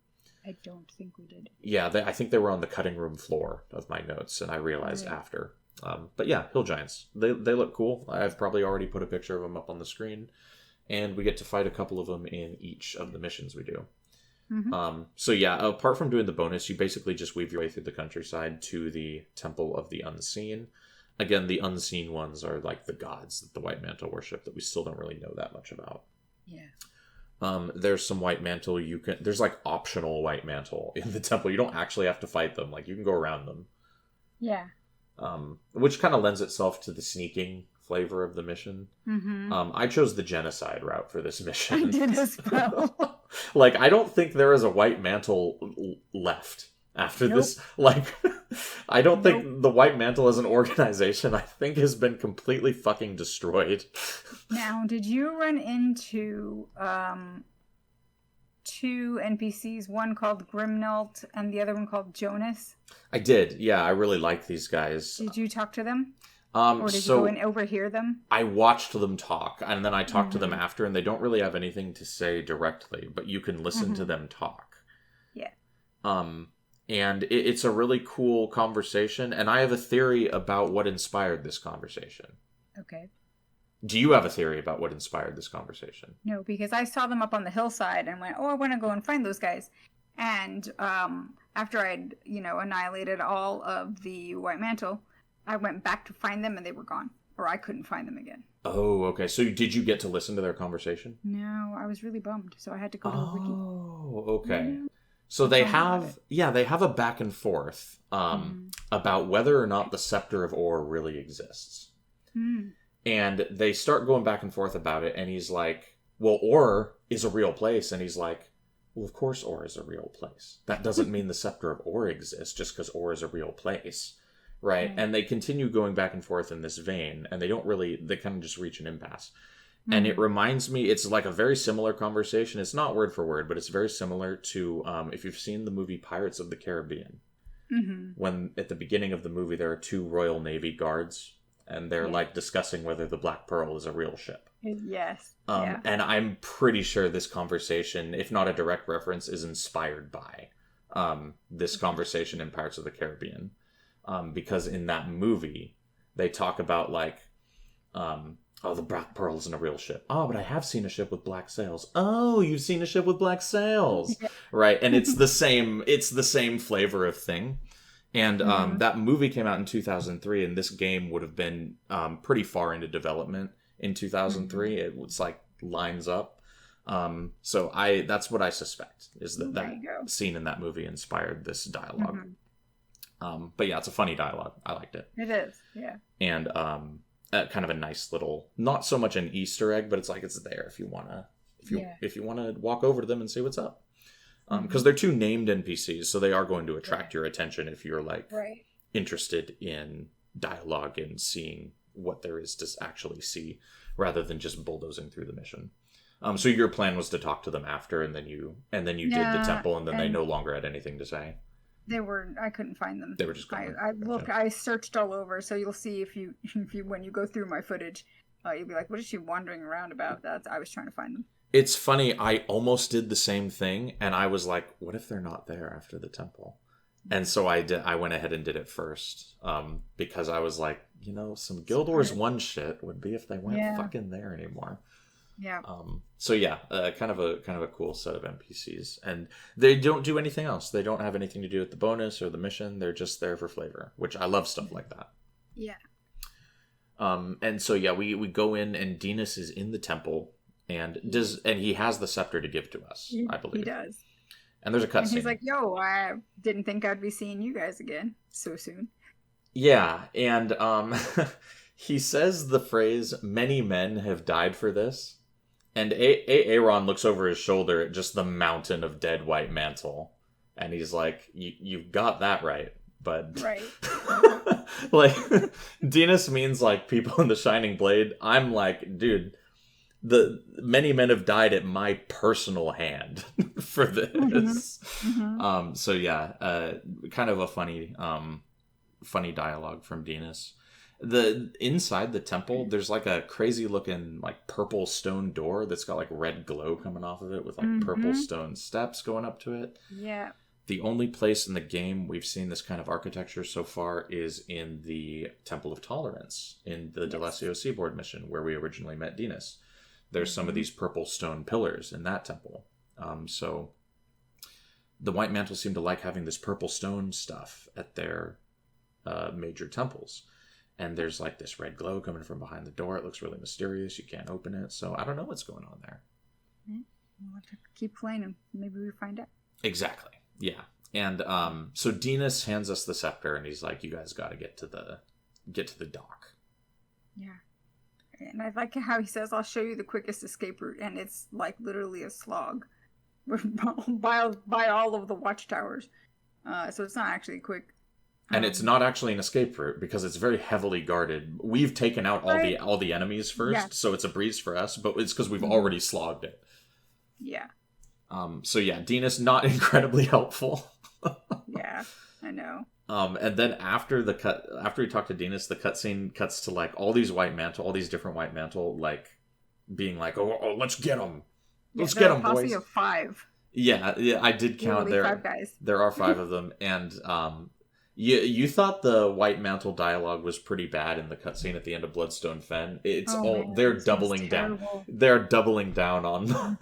I don't think we did. Yeah, I think they were on the cutting room floor of my notes, and I realized after. But yeah, hill giants. They look cool. I've probably already put a picture of them up on the screen, and we get to fight a couple of them in each of the missions we do. Apart from doing the bonus, you basically just weave your way through the countryside to the Temple of the Unseen. Again, the unseen ones are like the gods that the White Mantle worship that we still don't really know that much about. Yeah. There's some White Mantle there's like optional White Mantle in the temple. You don't actually have to fight them. Like you can go around them. Yeah. Which kind of lends itself to the sneaking flavor of the mission. I chose the genocide route for this mission. I did as well. Like, I don't think there is a White Mantle left after this. Like, I don't think the White Mantle as an organization, I think, has been completely fucking destroyed. Now, did you run into two NPCs, one called Grimnalt and the other one called Jonas? I did. Yeah, I really like these guys. Did you talk to them? Or did you go and overhear them? I watched them talk, and then I talked to them after, and they don't really have anything to say directly, but you can listen to them talk. Yeah. And it's a really cool conversation, and I have a theory about what inspired this conversation. Okay. Do you have a theory about what inspired this conversation? No, because I saw them up on the hillside and went, I want to go and find those guys. And after I'd, annihilated all of the White Mantle, I went back to find them and they were gone. Or I couldn't find them again. Oh, okay. So did you get to listen to their conversation? No, I was really bummed. So I had to go to a wiki. Oh, okay. So they have a back and forth about whether or not the Scepter of Ore really exists. And they start going back and forth about it, and he's like, well, Ore is a real place. And he's like, well, of course Ore is a real place. That doesn't mean the Scepter of Ore exists just because Ore is a real place. Right? And they continue going back and forth in this vein, and they kind of just reach an impasse. And it reminds me, it's like a very similar conversation. It's not word for word, but it's very similar to, if you've seen the movie Pirates of the Caribbean, when at the beginning of the movie there are two Royal Navy guards, and they're like discussing whether the Black Pearl is a real ship. Yes. And I'm pretty sure this conversation, if not a direct reference, is inspired by this conversation in Pirates of the Caribbean. Because in that movie, they talk about like, the Black Pearl isn't a real ship. Oh, but I have seen a ship with black sails. Oh, you've seen a ship with black sails. Right. And it's the same flavor of thing. And that movie came out in 2003, and this game would have been pretty far into development in 2003. It was like lines up. So that's what I suspect, is that scene in that movie inspired this dialogue. But yeah, it's a funny dialogue. I liked it. It is, yeah. And kind of a nice little, not so much an Easter egg, but it's like it's there if you wanna walk over to them and see what's up. Because they're two named NPCs, so they are going to attract your attention if you're like interested in dialogue and seeing what there is to actually see, rather than just bulldozing through the mission. So your plan was to talk to them after, and then you did the temple, and then they no longer had anything to say. I couldn't find them. They were just gone. I searched all over, so you'll see if you when you go through my footage, you'll be like, what is she wandering around about? I was trying to find them. It's funny, I almost did the same thing, and I was like, what if they're not there after the temple? And so I went ahead and did it first, because I was like, some Guild Wars 1 shit would be if they weren't fucking there anymore. Yeah. Kind of a cool set of NPCs, and they don't do anything else. They don't have anything to do with the bonus or the mission. They're just there for flavor, which I love stuff like that. Yeah. And so we go in, and Dinas is in the temple, and he has the scepter to give to us. I believe he does. And there's a cutscene. And he's like, "Yo, I didn't think I'd be seeing you guys again so soon." Yeah, and he says the phrase, "Many men have died for this." And Aaron looks over his shoulder at just the mountain of dead White Mantle, and he's like, "You've got that right, bud." Right. Like, Dinas means like people in the Shining Blade. I'm like, dude, the many men have died at my personal hand for this. So yeah, kind of a funny dialogue from Dinas. The inside the temple, there's like a crazy looking like purple stone door that's got like red glow coming off of it with like purple stone steps going up to it. Yeah. The only place in the game we've seen this kind of architecture so far is in the Temple of Tolerance in the Delesio Seaboard mission where we originally met Dinas. There's some of these purple stone pillars in that temple. So the White Mantle seem to like having this purple stone stuff at their major temples. And there's like this red glow coming from behind the door. It looks really mysterious. You can't open it. So I don't know what's going on there. We'll have to keep playing them. Maybe we find out. Exactly. Yeah. And so Dinas hands us the scepter and he's like, you guys got to get to the dock. Yeah. And I like how he says, I'll show you the quickest escape route. And it's like literally a slog by all of the watchtowers. So it's not actually quick. And it's not actually an escape route because it's very heavily guarded. We've taken out all the enemies first, so it's a breeze for us, but it's because we've already slogged it. Yeah. So yeah, Dinas not incredibly helpful. Yeah, I know. And then after we talk to Dinas, the cutscene cuts to like all these different White Mantle, like being like, oh let's get them, let's get them, boys. Posse of 5. Yeah, I did count there. 5 guys. There are 5 of them, and You thought the White Mantle dialogue was pretty bad in the cutscene at the end of Bloodstone Fen. They're doubling down. They're doubling down on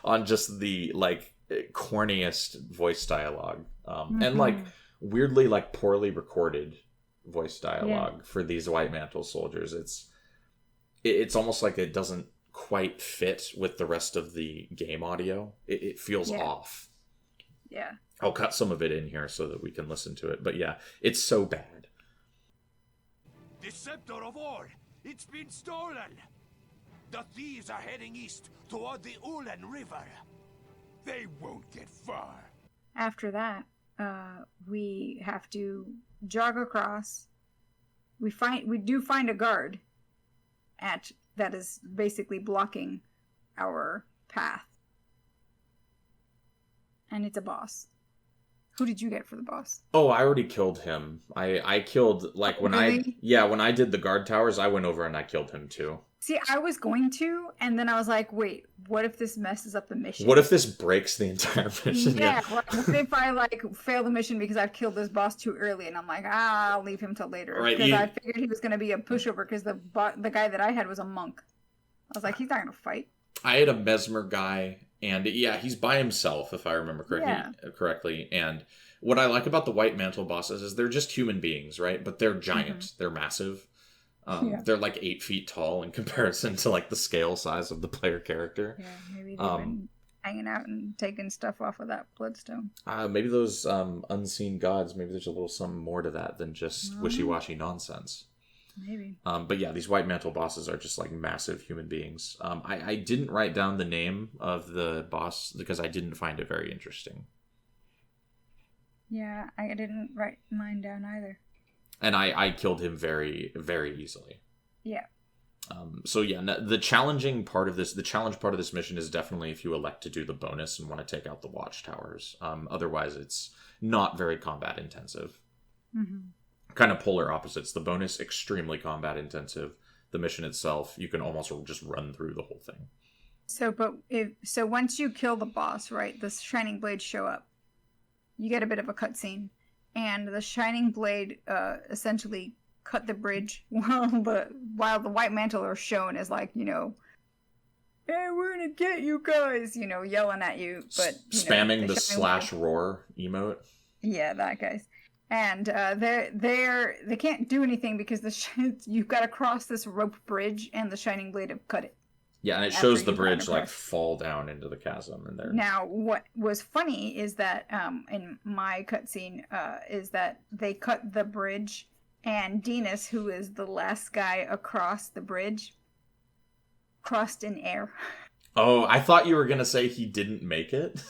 on just the like corniest voice dialogue, and like weirdly like poorly recorded voice dialogue for these White Mantle soldiers. It's almost like it doesn't quite fit with the rest of the game audio. It feels off. Yeah. I'll cut some of it in here so that we can listen to it. But yeah, it's so bad. The scepter of all, it's been stolen. The thieves are heading east toward the Ulan River. They won't get far. After that, we have to jog across. We do find a guard that is basically blocking our path. And it's a boss. Who did you get for the boss? Oh, I already killed him. I killed, like, when when I did the guard towers, I went over and I killed him too. See, I was going to, and then I was like, wait, what if this messes up the mission? What if this breaks the entire mission? Yeah, what if I, like, fail the mission because I've killed this boss too early, and I'm like, I'll leave him till later. Right, because I figured he was going to be a pushover because the guy that I had was a monk. I was like, he's not going to fight. I had a Mesmer guy, and yeah, he's by himself, if I remember correctly. And what I like about the White Mantle bosses is they're just human beings, right? But they're giant. They're massive. They're like 8 feet tall in comparison to like the scale size of the player character. Yeah, maybe they've been hanging out and taking stuff off of that bloodstone. Maybe those unseen gods, maybe there's a little something more to that than just wishy-washy nonsense. Maybe. But yeah, these White Mantle bosses are just like massive human beings. I didn't write down the name of the boss because I didn't find it very interesting. Yeah, I didn't write mine down either. And I killed him very, very easily. Yeah. So yeah, the challenge part of this mission is definitely if you elect to do the bonus and want to take out the watchtowers. Otherwise, it's not very combat intensive. Mm-hmm. Kind of polar opposites. The bonus, extremely combat intensive. The mission itself, you can almost just run through the whole thing. So once you kill the boss, right, the Shining Blades show up. You get a bit of a cutscene. And the Shining Blade essentially cut the bridge while the White Mantle are shown as like, hey, we're gonna get you guys, yelling at you, but spamming the slash roar emote. Yeah, that guys. And they can't do anything because you've got to cross this rope bridge, and the Shining Blade have cut it. Yeah, and it shows the bridge like fall down into the chasm, and there. Now, what was funny is that in my cutscene is that they cut the bridge, and Dinas, who is the last guy across the bridge, crossed in air. Oh, I thought you were going to say he didn't make it.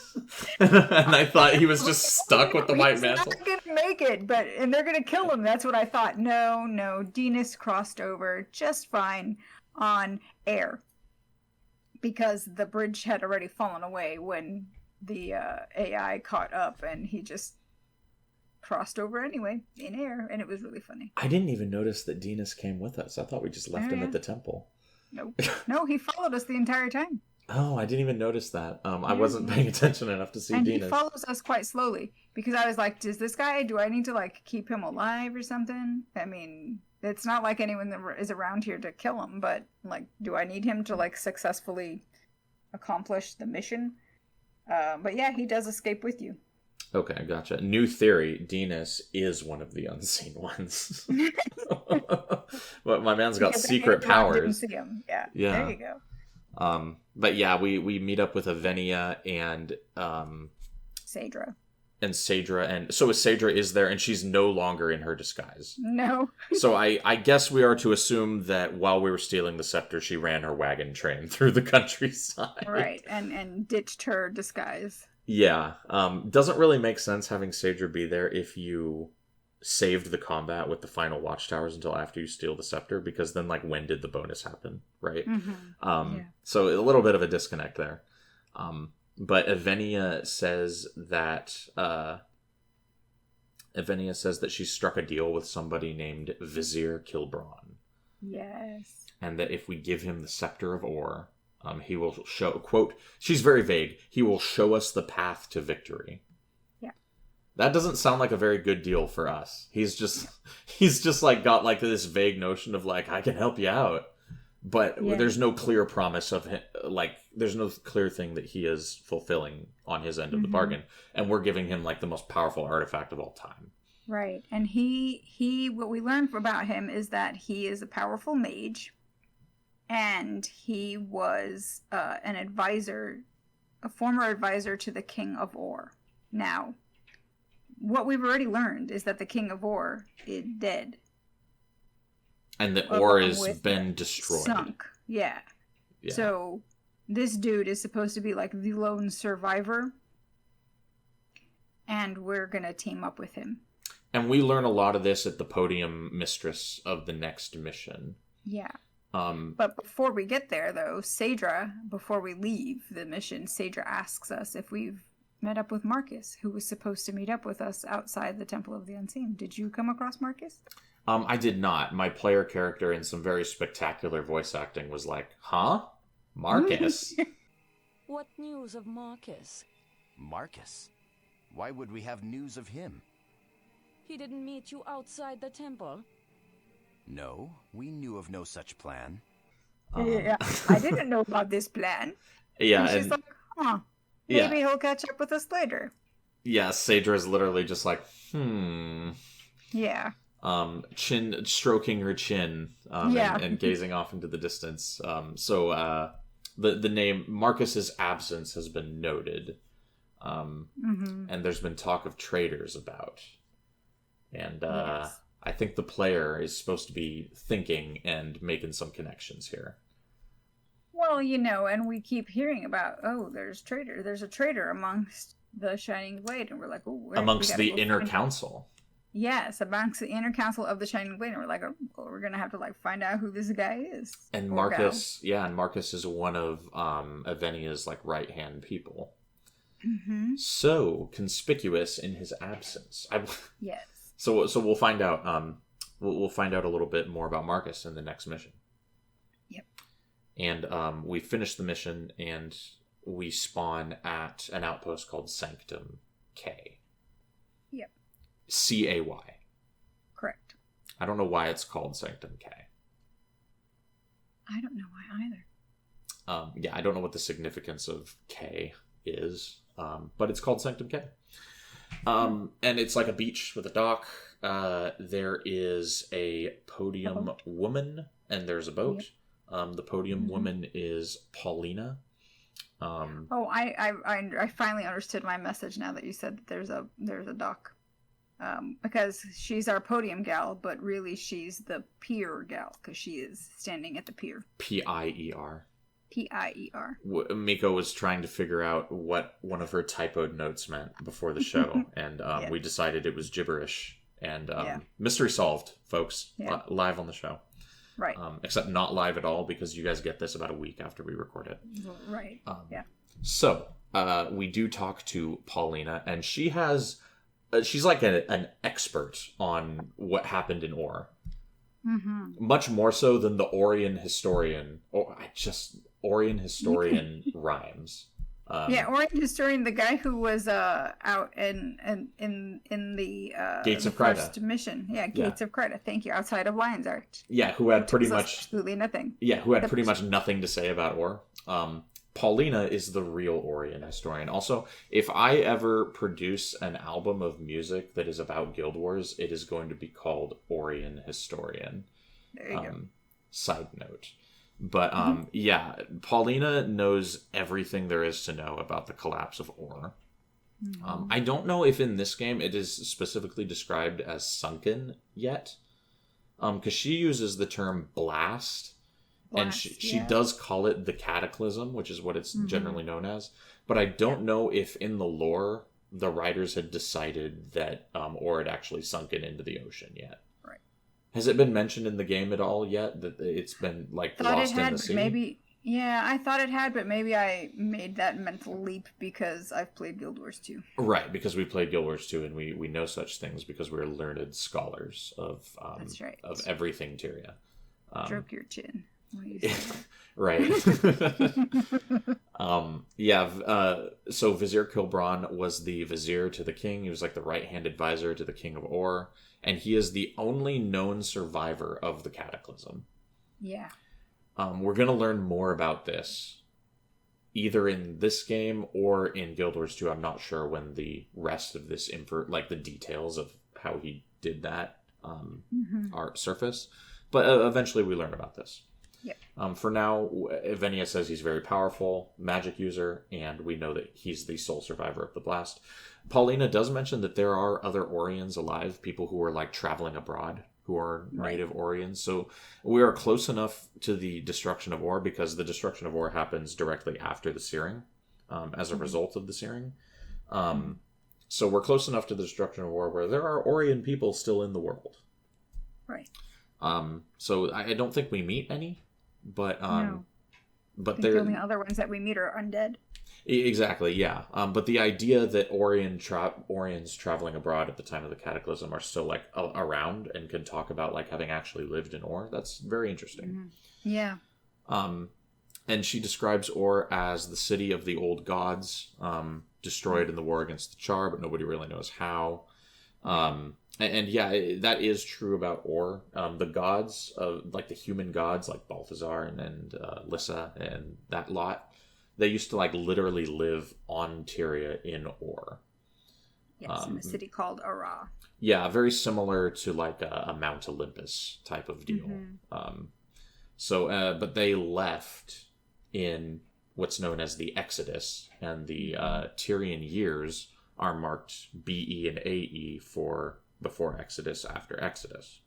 And I thought he was just stuck with the White Mantle. He's not going to make it, and they're going to kill him. That's what I thought. No, Dinas crossed over just fine on air. because the bridge had already fallen away when the AI caught up, and he just crossed over anyway in air, and it was really funny. I didn't even notice that Dinas came with us. I thought we just left him at the temple. Nope. No, he followed us the entire time. Oh, I didn't even notice that. I wasn't paying attention enough to see Dinas. And he follows us quite slowly, because I was like, do I need to like keep him alive or something? I mean, it's not like anyone that is around here to kill him, but like, do I need him to like successfully accomplish the mission? But yeah, he does escape with you. Okay, gotcha. New theory, Dinas is one of the unseen ones. But my man's got secret powers. Didn't see him. Yeah, there you go. But yeah, we meet up with Avenia and Saedra. And Saedra, and so Saedra is there, and she's no longer in her disguise. No. So I guess we are to assume that while we were stealing the scepter, she ran her wagon train through the countryside. Right, and ditched her disguise. Yeah. Doesn't really make sense having Saedra be there if you saved the combat with the final watchtowers until after you steal the scepter, because then like when did the bonus happen, right? Mm-hmm. So a little bit of a disconnect there. But Avenia says that she struck a deal with somebody named Vizier Kilbron. Yes. And that if we give him the Scepter of Ore, he will show, quote, she's very vague, he will show us the path to victory. Yeah. That doesn't sound like a very good deal for us. He's just like got like this vague notion of like, I can help you out. But there's no clear promise of him, like, there's no clear thing that he is fulfilling on his end of the bargain. And we're giving him, like, the most powerful artifact of all time. Right. And he what we learned about him is that he is a powerful mage. And he was an advisor, a former advisor to the King of Ore. Now, what we've already learned is that the King of Ore is dead. And the ore has been destroyed. Sunk. Yeah. So this dude is supposed to be like the lone survivor. And we're going to team up with him. And we learn a lot of this at the podium mistress of the next mission. Yeah. But before we get there, though, Saedra, before we leave the mission, Saedra asks us if we've met up with Marcus, who was supposed to meet up with us outside the Temple of the Unseen. Did you come across Marcus? I did not. My player character in some very spectacular voice acting was like, huh? Marcus? What news of Marcus? Marcus? Why would we have news of him? He didn't meet you outside the temple? No, we knew of no such plan. Yeah, I didn't know about this plan. Yeah, and she's like, huh, maybe he'll catch up with us later. Yeah, Saedra is literally just like, Yeah. Chin stroking her chin, and gazing off into the distance. So the name Marcus's absence has been noted, and there's been talk of traitors about, and I think the player is supposed to be thinking and making some connections here. Well, and we keep hearing about, there's a traitor amongst the Shining Blade, and we're like, amongst the inner council. Yes, amongst the inner council of the Shining Blade, and we're like, we're gonna have to like find out who this guy is. And Marcus, Marcus is one of Avenia's like right-hand people. Mm-hmm. So conspicuous in his absence. Yes. So we'll find out. We'll find out a little bit more about Marcus in the next mission. Yep. And we finish the mission, and we spawn at an outpost called Sanctum K. Yep. CAY. Correct. I don't know why it's called Sanctum K. I don't know why either. I don't know what the significance of K is, but it's called Sanctum K. And it's like a beach with a dock. There is a podium woman, and there's a boat. Yep. The podium woman is Paulina. I finally understood my message now that you said that there's a dock. Because she's our podium gal, but really she's the pier gal, because she is standing at the pier. Pier. Pier. Miko was trying to figure out what one of her typoed notes meant before the show, and we decided it was gibberish. And mystery solved, folks. Live on the show. Right. Except not live at all, because you guys get this about a week after we record it. Right. Yeah. So, we do talk to Paulina, and she has... she's like an expert on what happened in Or. Mm-hmm. Much more so than the Orion historian. Orion historian rhymes. Orion historian, the guy who was out in the Gates of first Kryta mission. Yeah, Gates of Kryta. Thank you. Outside of Lion's Arch. Yeah, who had pretty much absolutely nothing. Yeah, who had pretty much nothing to say about Or. Paulina is the real Orion historian. Also, if I ever produce an album of music that is about Guild Wars, it is going to be called Orion Historian. There you go. Side note. But, yeah, Paulina knows everything there is to know about the collapse of Or. Mm-hmm. I don't know if in this game it is specifically described as sunken yet. Because she uses the term blast. And she does call it the Cataclysm, which is what it's generally known as. But I don't know if in the lore the writers had decided that Or had actually sunken into the ocean yet. Right. Has it been mentioned in the game at all yet that it's been lost in the sea? Maybe. Yeah, I thought it had, but maybe I made that mental leap because I've played Guild Wars 2. Right, because we played Guild Wars 2 and we know such things because we're learned scholars of That's right. of everything Tyria. Stroke your chin. Right. So Vizier Kilbron was the vizier to the king. He was like the right-hand advisor to the king of Or, and he is the only known survivor of the Cataclysm. Yeah. We're going to learn more about this either in this game or in Guild Wars 2. I'm not sure when the rest of this the details of how he did that are surface, but eventually we learn about this. Yep. For now, Evenia says he's very powerful, magic user, and we know that he's the sole survivor of the blast. Paulina does mention that there are other Orions alive, people who are like traveling abroad, who are native Orions. So we are close enough to the destruction of Or, because the destruction of Or happens directly after the searing, as a result of the searing. So we're close enough to the destruction of Or where there are Orion people still in the world. Right. So I don't think we meet any. But no. But the only other ones that we meet are undead. Exactly, yeah. But the idea that Orions traveling abroad at the time of the Cataclysm are still like around and can talk about like having actually lived in Or, that's very interesting. Mm-hmm. Yeah. And she describes Or as the city of the old gods, destroyed in the war against the Char, but nobody really knows how. And yeah, that is true about Or. The gods, like the human gods, like Balthazar and Lissa and that lot, they used to like literally live on Tyria in Or. Yes, in a city called Ara. Yeah, very similar to like a Mount Olympus type of deal. But they left in what's known as the Exodus, and the Tyrian years are marked BE and AE for before Exodus, after Exodus.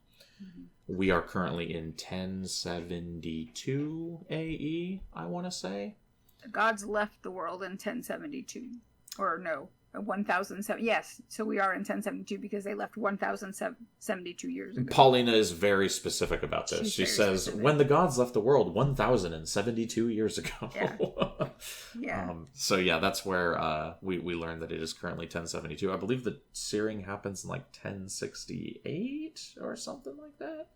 We are currently in 1072 AE, I want to say. The gods left the world in 1072. Or no, 1007. Yes, so we are in 1072 because they left 1072 years ago. Paulina is very specific about this. She says, specific. When the gods left the world 1072 years ago. Yeah. So yeah, that's where we learned that it is currently 1072. I believe the searing happens in like 1068 or something like that.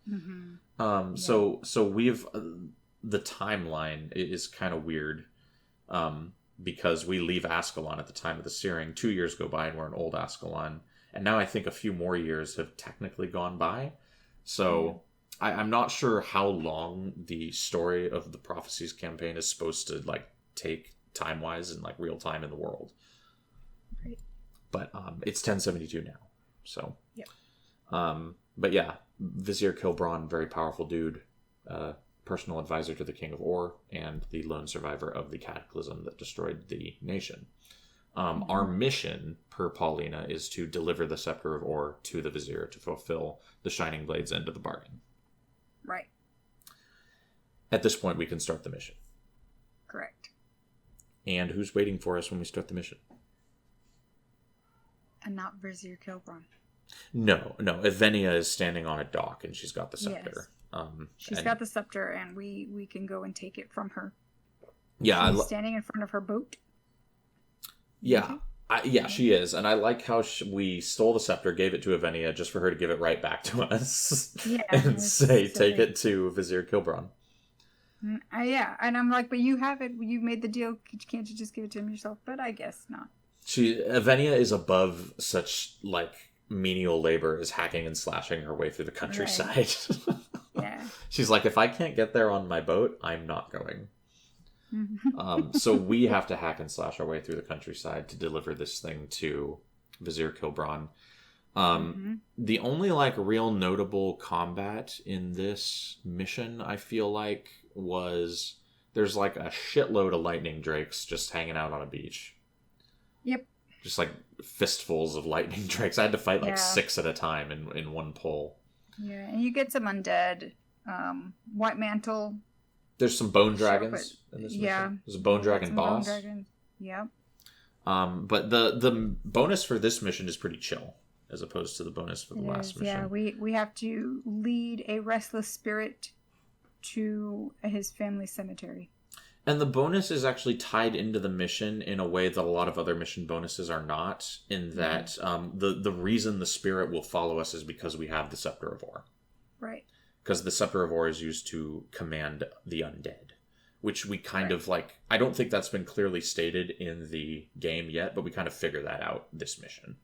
So we've the timeline is kind of weird. Because we leave Ascalon at the time of the searing. 2 years go by and we're in Old Ascalon. And now I think a few more years have technically gone by. So I'm not sure how long the story of the Prophecies campaign is supposed to like take time-wise in like real time in the world. Right. But it's 1072 now. So. Yeah. But yeah, Vizier Kilbron, very powerful dude. Personal advisor to the King of Or, and the lone survivor of the Cataclysm that destroyed the nation. Our mission, per Paulina, is to deliver the Scepter of Or to the Vizier to fulfill the Shining Blade's end of the bargain. Right. At this point, we can start the mission. Correct. And who's waiting for us when we start the mission? And not Vizier Kilbron. No. Evenia is standing on a dock, and she's got the scepter. Yes. She's got the scepter, and we can go and take it from her. Yeah, she's standing in front of her boat. Yeah, she is, and I like how we stole the scepter, gave it to Avenia, just for her to give it right back to us, and say, "Take it to Vizier Kilbron." Yeah, and I'm like, but you have it. You made the deal. Can't you just give it to him yourself? But I guess not. Avenia is above such menial labor as hacking and slashing her way through the countryside. Right. Yeah. She's like, if I can't get there on my boat, I'm not going. So we have to hack and slash our way through the countryside to deliver this thing to Vizier Kilbron. The only real notable combat in this mission, I feel like, was there's a shitload of lightning drakes just hanging out on a beach. Yep. Just fistfuls of lightning drakes. I had to fight 6 at a time in one pull. Yeah, and you get some undead. White mantle. There's some bone dragons in this mission. There's a bone dragon boss. Bone dragons. Yeah. But the bonus for this mission is pretty chill, as opposed to the bonus for the last mission. Yeah, we have to lead a restless spirit to his family cemetery. And the bonus is actually tied into the mission in a way that a lot of other mission bonuses are not, in that the reason the spirit will follow us is because we have the Scepter of Ore. Right. Because the Scepter of Ore is used to command the undead, which we kind of I don't think that's been clearly stated in the game yet, but we kind of figure that out this mission.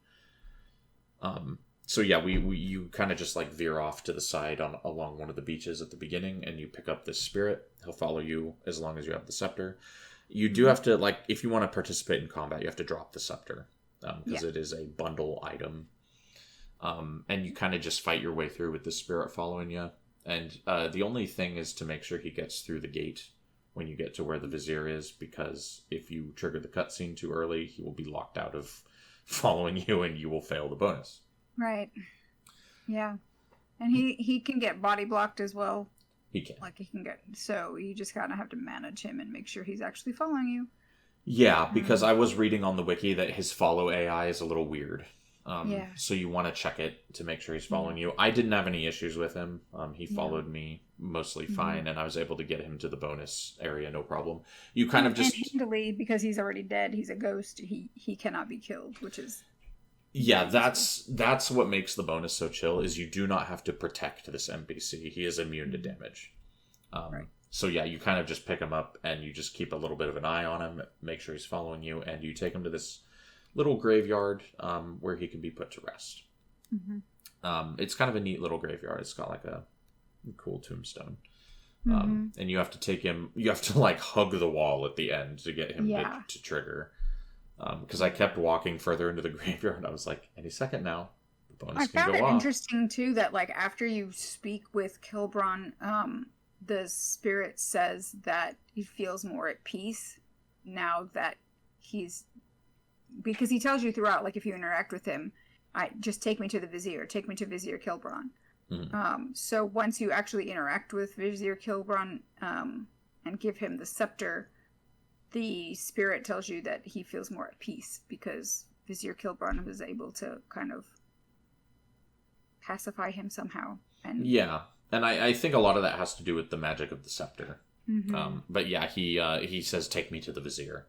So yeah, you kind of just veer off to the side along one of the beaches at the beginning, and you pick up this spirit. He'll follow you as long as you have the scepter. You do have to, if you want to participate in combat, you have to drop the scepter, because it is a bundle item. And you kind of just fight your way through with the spirit following you. And the only thing is to make sure he gets through the gate when you get to where the Vizier is, because if you trigger the cutscene too early, he will be locked out of following you, and you will fail the bonus. Right. Yeah. And he can get body blocked as well. He can. He can get... So you just kind of have to manage him and make sure he's actually following you. Yeah, because I was reading on the wiki that his follow AI is a little weird. So you want to check it to make sure he's following you. I didn't have any issues with him. He followed me mostly fine, and I was able to get him to the bonus area, no problem. You kind of just... And handily, because he's already dead, he's a ghost, he cannot be killed, which is... Yeah, that's what makes the bonus so chill, is you do not have to protect this NPC. He is immune to damage. Right. So yeah, you kind of just pick him up, and you just keep a little bit of an eye on him, make sure he's following you, and you take him to this little graveyard where he can be put to rest. It's kind of a neat little graveyard. It's got a cool tombstone. And you have to take him, you have to hug the wall at the end to get him to trigger. Because I kept walking further into the graveyard, and I was like, any second now, the bonus can go off. I found it interesting, too, that, after you speak with Kilbron, the spirit says that he feels more at peace now that he's... Because he tells you throughout, if you interact with him, just take me to the Vizier, take me to Vizier Kilbron. So once you actually interact with Vizier Kilbron and give him the scepter... The spirit tells you that he feels more at peace because Vizier Kilbron was able to kind of pacify him somehow. And I think a lot of that has to do with the magic of the scepter. But yeah, he says, "Take me to the Vizier."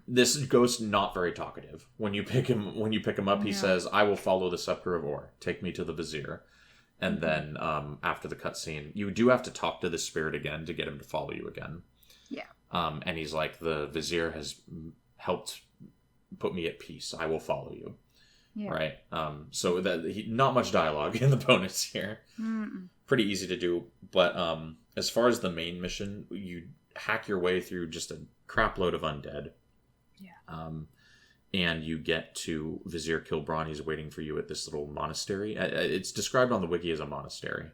This ghost not very talkative. When you pick him up, he says, "I will follow the Scepter of Ore. Take me to the Vizier." And then after the cutscene, you do have to talk to the spirit again to get him to follow you again. Yeah. And he's like, the Vizier has helped put me at peace. I will follow you. Yeah. Right? So that not much dialogue in the bonus here. Pretty easy to do. But as far as the main mission, you hack your way through just a crap load of undead. Yeah. And you get to Vizier Kilbron. He's waiting for you at this little monastery. It's described on the wiki as a monastery.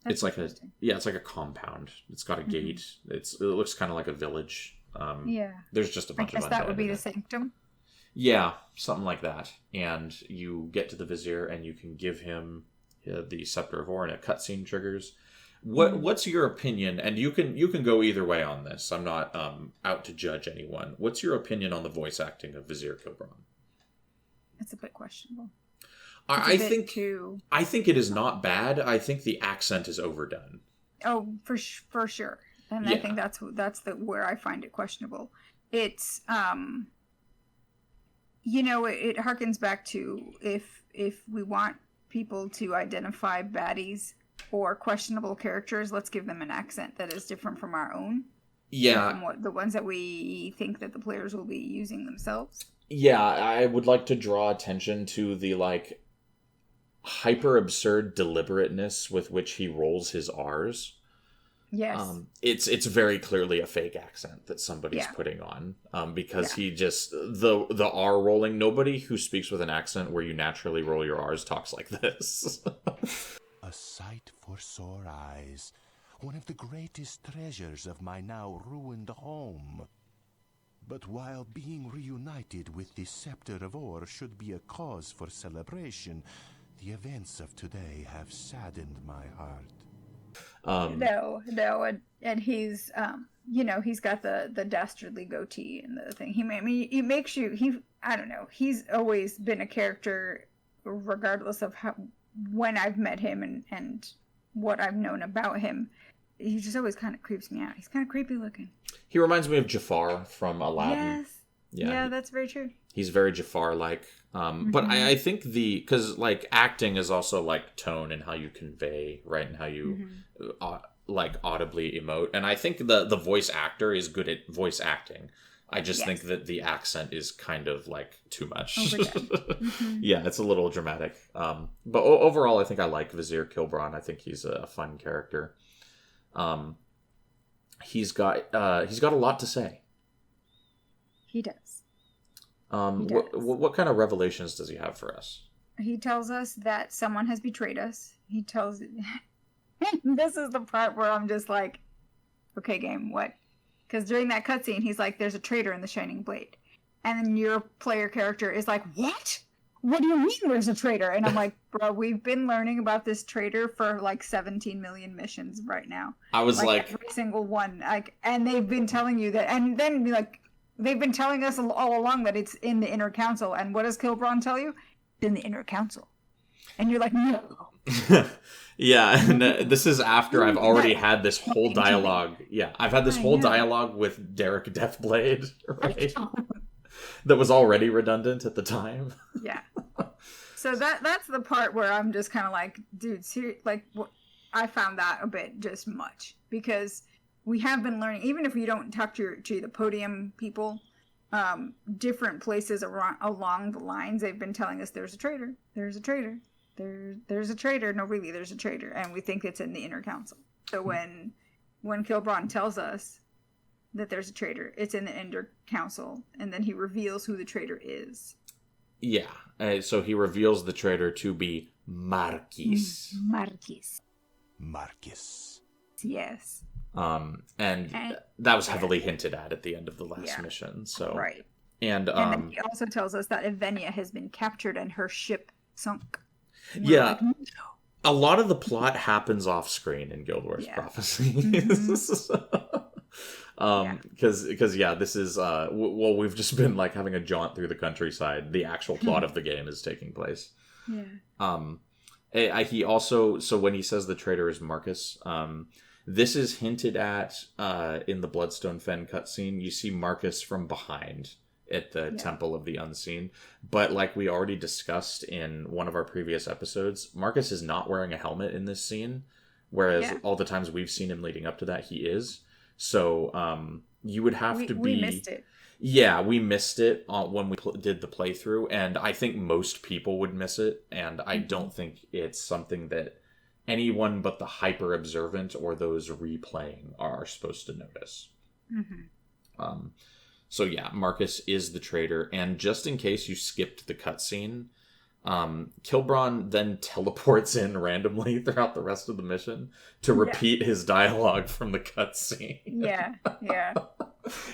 It's like a compound. It's got a gate. It looks kind of like a village. There's just a bunch of undead. I guess that would be the sanctum. Yeah, something like that. And you get to the Vizier, and you can give him the Scepter of Ore, and a cutscene triggers. What's your opinion? And you can go either way on this. I'm not out to judge anyone. What's your opinion on the voice acting of Vizier Kilbron? It's a bit questionable. I think it is not bad. I think the accent is overdone. Oh, for sure. And I think that's where I find it questionable. It's it harkens back to if we want people to identify baddies or questionable characters, let's give them an accent that is different from our own. Yeah. From the ones that we think that the players will be using themselves. Yeah, I would like to draw attention to the hyper absurd deliberateness with which he rolls his R's. Yes. It's very clearly a fake accent that somebody's putting on. Because he just the R rolling, nobody who speaks with an accent where you naturally roll your R's talks like this. A sight for sore eyes. One of the greatest treasures of my now ruined home. But while being reunited with the Scepter of Ore should be a cause for celebration, the events of today have saddened my heart. No, and he's he's got the dastardly goatee and the thing. He makes you I don't know. He's always been a character, regardless of when I've met him and what I've known about him. He just always kind of creeps me out. He's kind of creepy looking. He reminds me of Jafar from Aladdin. Yes. Yeah, that's very true. He's very Jafar-like. But I think because acting is also tone and how you convey, right? And how you audibly emote. And I think the voice actor is good at voice acting. I just think that the accent is kind of too much. Yeah, it's a little dramatic. But overall, I think I like Vizier Kilbron. I think he's a fun character. He's got a lot to say. He does. What kind of revelations does he have for us? He tells us that someone has betrayed us. He tells... This is the part where I'm just like, okay, game, what? Because during that cutscene, he's like, there's a traitor in the Shining Blade. And then your player character is like, what? What do you mean there's a traitor? And I'm like, bro, we've been learning about this traitor for 17 million missions right now. I was like every single one. And they've been telling you that. And then they've been telling us all along that it's in the Inner Council. And what does Kilbron tell you? It's in the Inner Council. And you're like, no. Yeah, and this is after I've already had this whole dialogue. Yeah, I've had this whole dialogue with Derek Deathblade, right? That was already redundant at the time. Yeah. So that's the part where I'm just kind of like, dude, I found that a bit just much. Because we have been learning, even if we don't talk to the podium people, different places along the lines, they've been telling us there's a traitor. There's a traitor. There's a traitor. No, really, there's a traitor. And we think it's in the Inner Council. So when Kilbron tells us that there's a traitor, it's in the Inner Council. And then he reveals who the traitor is. Yeah. So he reveals the traitor to be Marquis. Marquis. Yes. And that was heavily hinted at the end of the last mission. So right. And then he also tells us that Evenia has been captured and her ship sunk. Yeah. A lot of the plot happens off screen in Guild Wars Prophecy. Because this is we've just been having a jaunt through the countryside. The actual plot of the game is taking place. He also, so when he says the traitor is Marcus, this is hinted at in the Bloodstone Fen cutscene. You see Marcus from behind at the Temple of the Unseen, but like we already discussed in one of our previous episodes, Marcus is not wearing a helmet in this scene, whereas all the times we've seen him leading up to that, he is. So you would have to be... We missed it. Yeah, we missed it when we did the playthrough, and I think most people would miss it, and I don't think it's something that anyone but the hyper-observant or those replaying are supposed to notice. So yeah, Marcus is the traitor, and just in case you skipped the cutscene, Kilbron then teleports in randomly throughout the rest of the mission to repeat his dialogue from the cutscene. Yeah.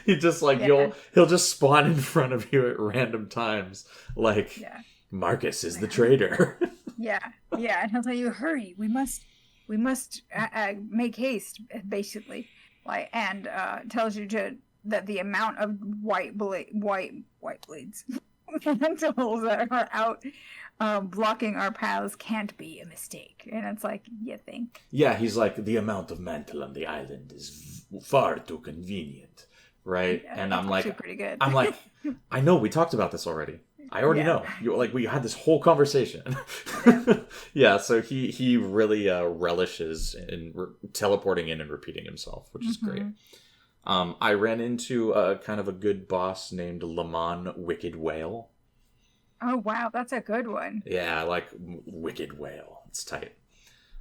He just he'll just spawn in front of you at random times, Marcus is the traitor. And he'll tell you, hurry, we must make haste, basically, and tells you that the amount of white blades lentils that are out blocking our paths can't be a mistake. And it's like, you think? Yeah, he's like, the amount of mantle on the island is far too convenient, right? Yeah, and I'm like, pretty good. I'm like, I know we talked about this already. I already know. We had this whole conversation. Yeah, so he really relishes in teleporting in and repeating himself, which is great. I ran into kind of a good boss named Lamon Wicked Whale. Oh, wow, that's a good one. Yeah, I like Wicked Whale. It's tight.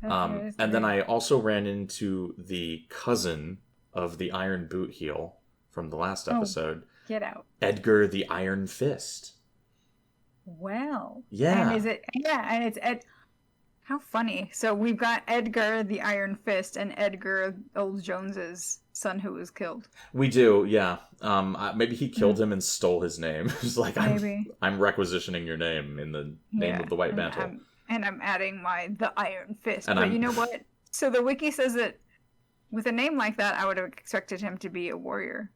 And then I also ran into the cousin of the Iron Boot Heel from the last episode. Get out. Edgar the Iron Fist. Well. Yeah. And is it... Yeah, and it's Ed... How funny. So we've got Edgar the Iron Fist and Edgar Old Jones's son who was killed. We do, yeah. Maybe he killed him and stole his name. It's like, I'm requisitioning your name in the name of the White Mantle. I'm adding the Iron Fist. But you know what? So the wiki says that with a name like that, I would have expected him to be a warrior.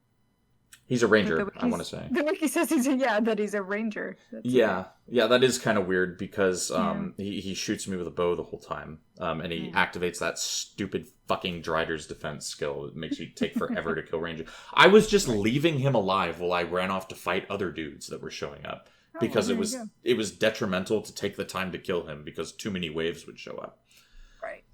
He's a ranger, I want to say. The wiki says that he's a ranger. Yeah, that is kind of weird because he shoots me with a bow the whole time. And he activates that stupid fucking Drider's defense skill. It makes you take forever to kill ranger. I was just leaving him alive while I ran off to fight other dudes that were showing up. Because it was detrimental to take the time to kill him because too many waves would show up. Right.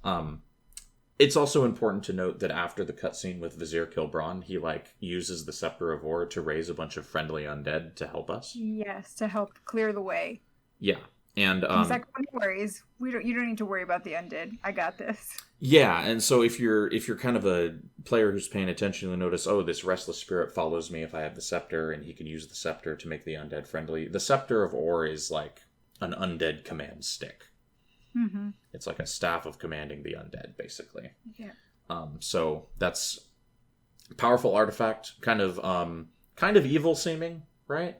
It's also important to note that after the cutscene with Vizier Kilbron, he uses the Scepter of Ore to raise a bunch of friendly undead to help us. Yes, to help clear the way. Yeah, and he's like, no worries, you don't need to worry about the undead. I got this. Yeah, and so if you're kind of a player who's paying attention, you'll notice, this restless spirit follows me if I have the scepter, and he can use the scepter to make the undead friendly. The Scepter of Ore is like an undead command stick. Mm-hmm. It's like a staff of commanding the undead, basically. Yeah. So that's a powerful artifact, kind of evil seeming, right?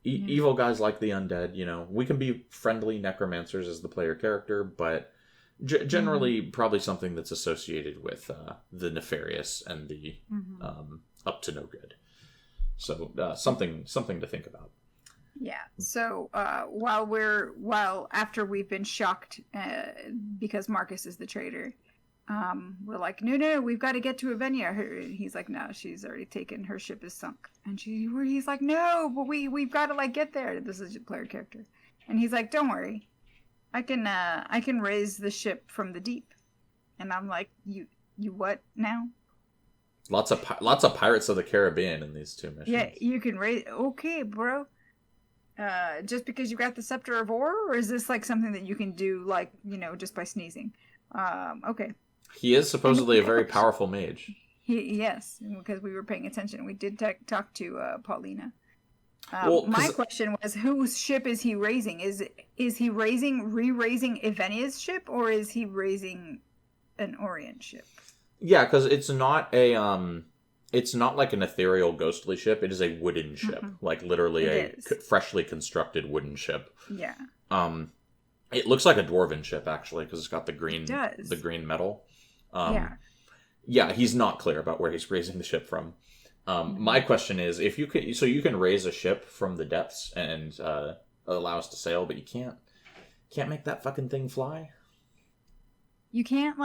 Evil guys like the undead. We can be friendly necromancers as the player character, but generally probably something that's associated with the nefarious and the up to no good. So something to think about. Yeah. So after we've been shocked because Marcus is the traitor, we're like, no, we've got to get to Avenia. He's like, no, she's already taken. Her ship is sunk. And he's like, no, but we've got to get there. This is a player character, and he's like, don't worry, I can raise the ship from the deep. And I'm like, you what now? Lots of Pirates of the Caribbean in these two missions. Yeah, you can raise. Okay, bro. Just because you got the Scepter of Ore, or is this something that you can do just by sneezing? Okay. He is supposedly a very powerful mage. Yes, because we were paying attention. We did talk to Paulina. My question was, whose ship is he raising? Is he re-raising Ivenia's ship, or is he raising an Orient ship? Yeah, because it's not like an ethereal ghostly ship. It is a wooden ship, literally freshly constructed wooden ship. Yeah. It looks like a dwarven ship actually because it's got the green metal. Yeah, he's not clear about where he's raising the ship from. My question is, if you can raise a ship from the depths and allow us to sail, but you can't make that fucking thing fly. You can't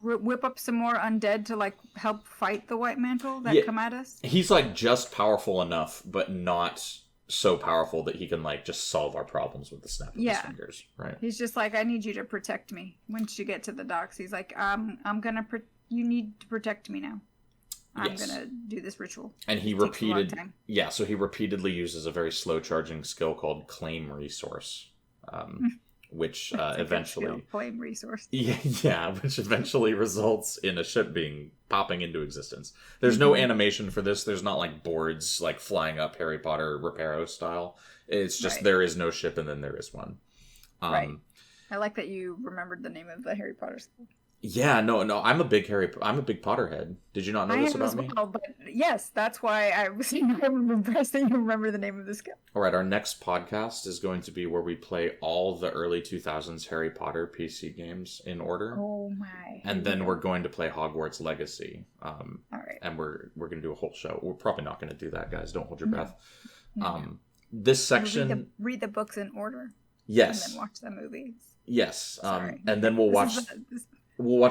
whip up some more undead to help fight the White Mantle that come at us. He's just powerful enough, but not so powerful that he can just solve our problems with the snap of his fingers. Right? He's just like, I need you to protect me. Once you get to the docks, he's like, you need to protect me now. I'm gonna do this ritual. And he so he repeatedly uses a very slow charging skill called Claim Resource. Which eventually flame resource. Yeah, which eventually results in a ship popping into existence. There's no animation for this. There's not boards flying up Harry Potter Reparo style. It's just there is no ship and then there is one. Right. I like that you remembered the name of the Harry Potter school. Yeah, no, I'm a big Potterhead. Did you not know this about me? Well, but yes, that's why I'm impressed that you remember the name of the skill. All right, our next podcast is going to be where we play all the early 2000s Harry Potter PC games in order. Oh my! And then we're going to play Hogwarts Legacy. All right. And we're going to do a whole show. We're probably not going to do that, guys. Don't hold your breath. No. this section... Read the books in order. Yes. And then watch the movies. Yes. And then we'll watch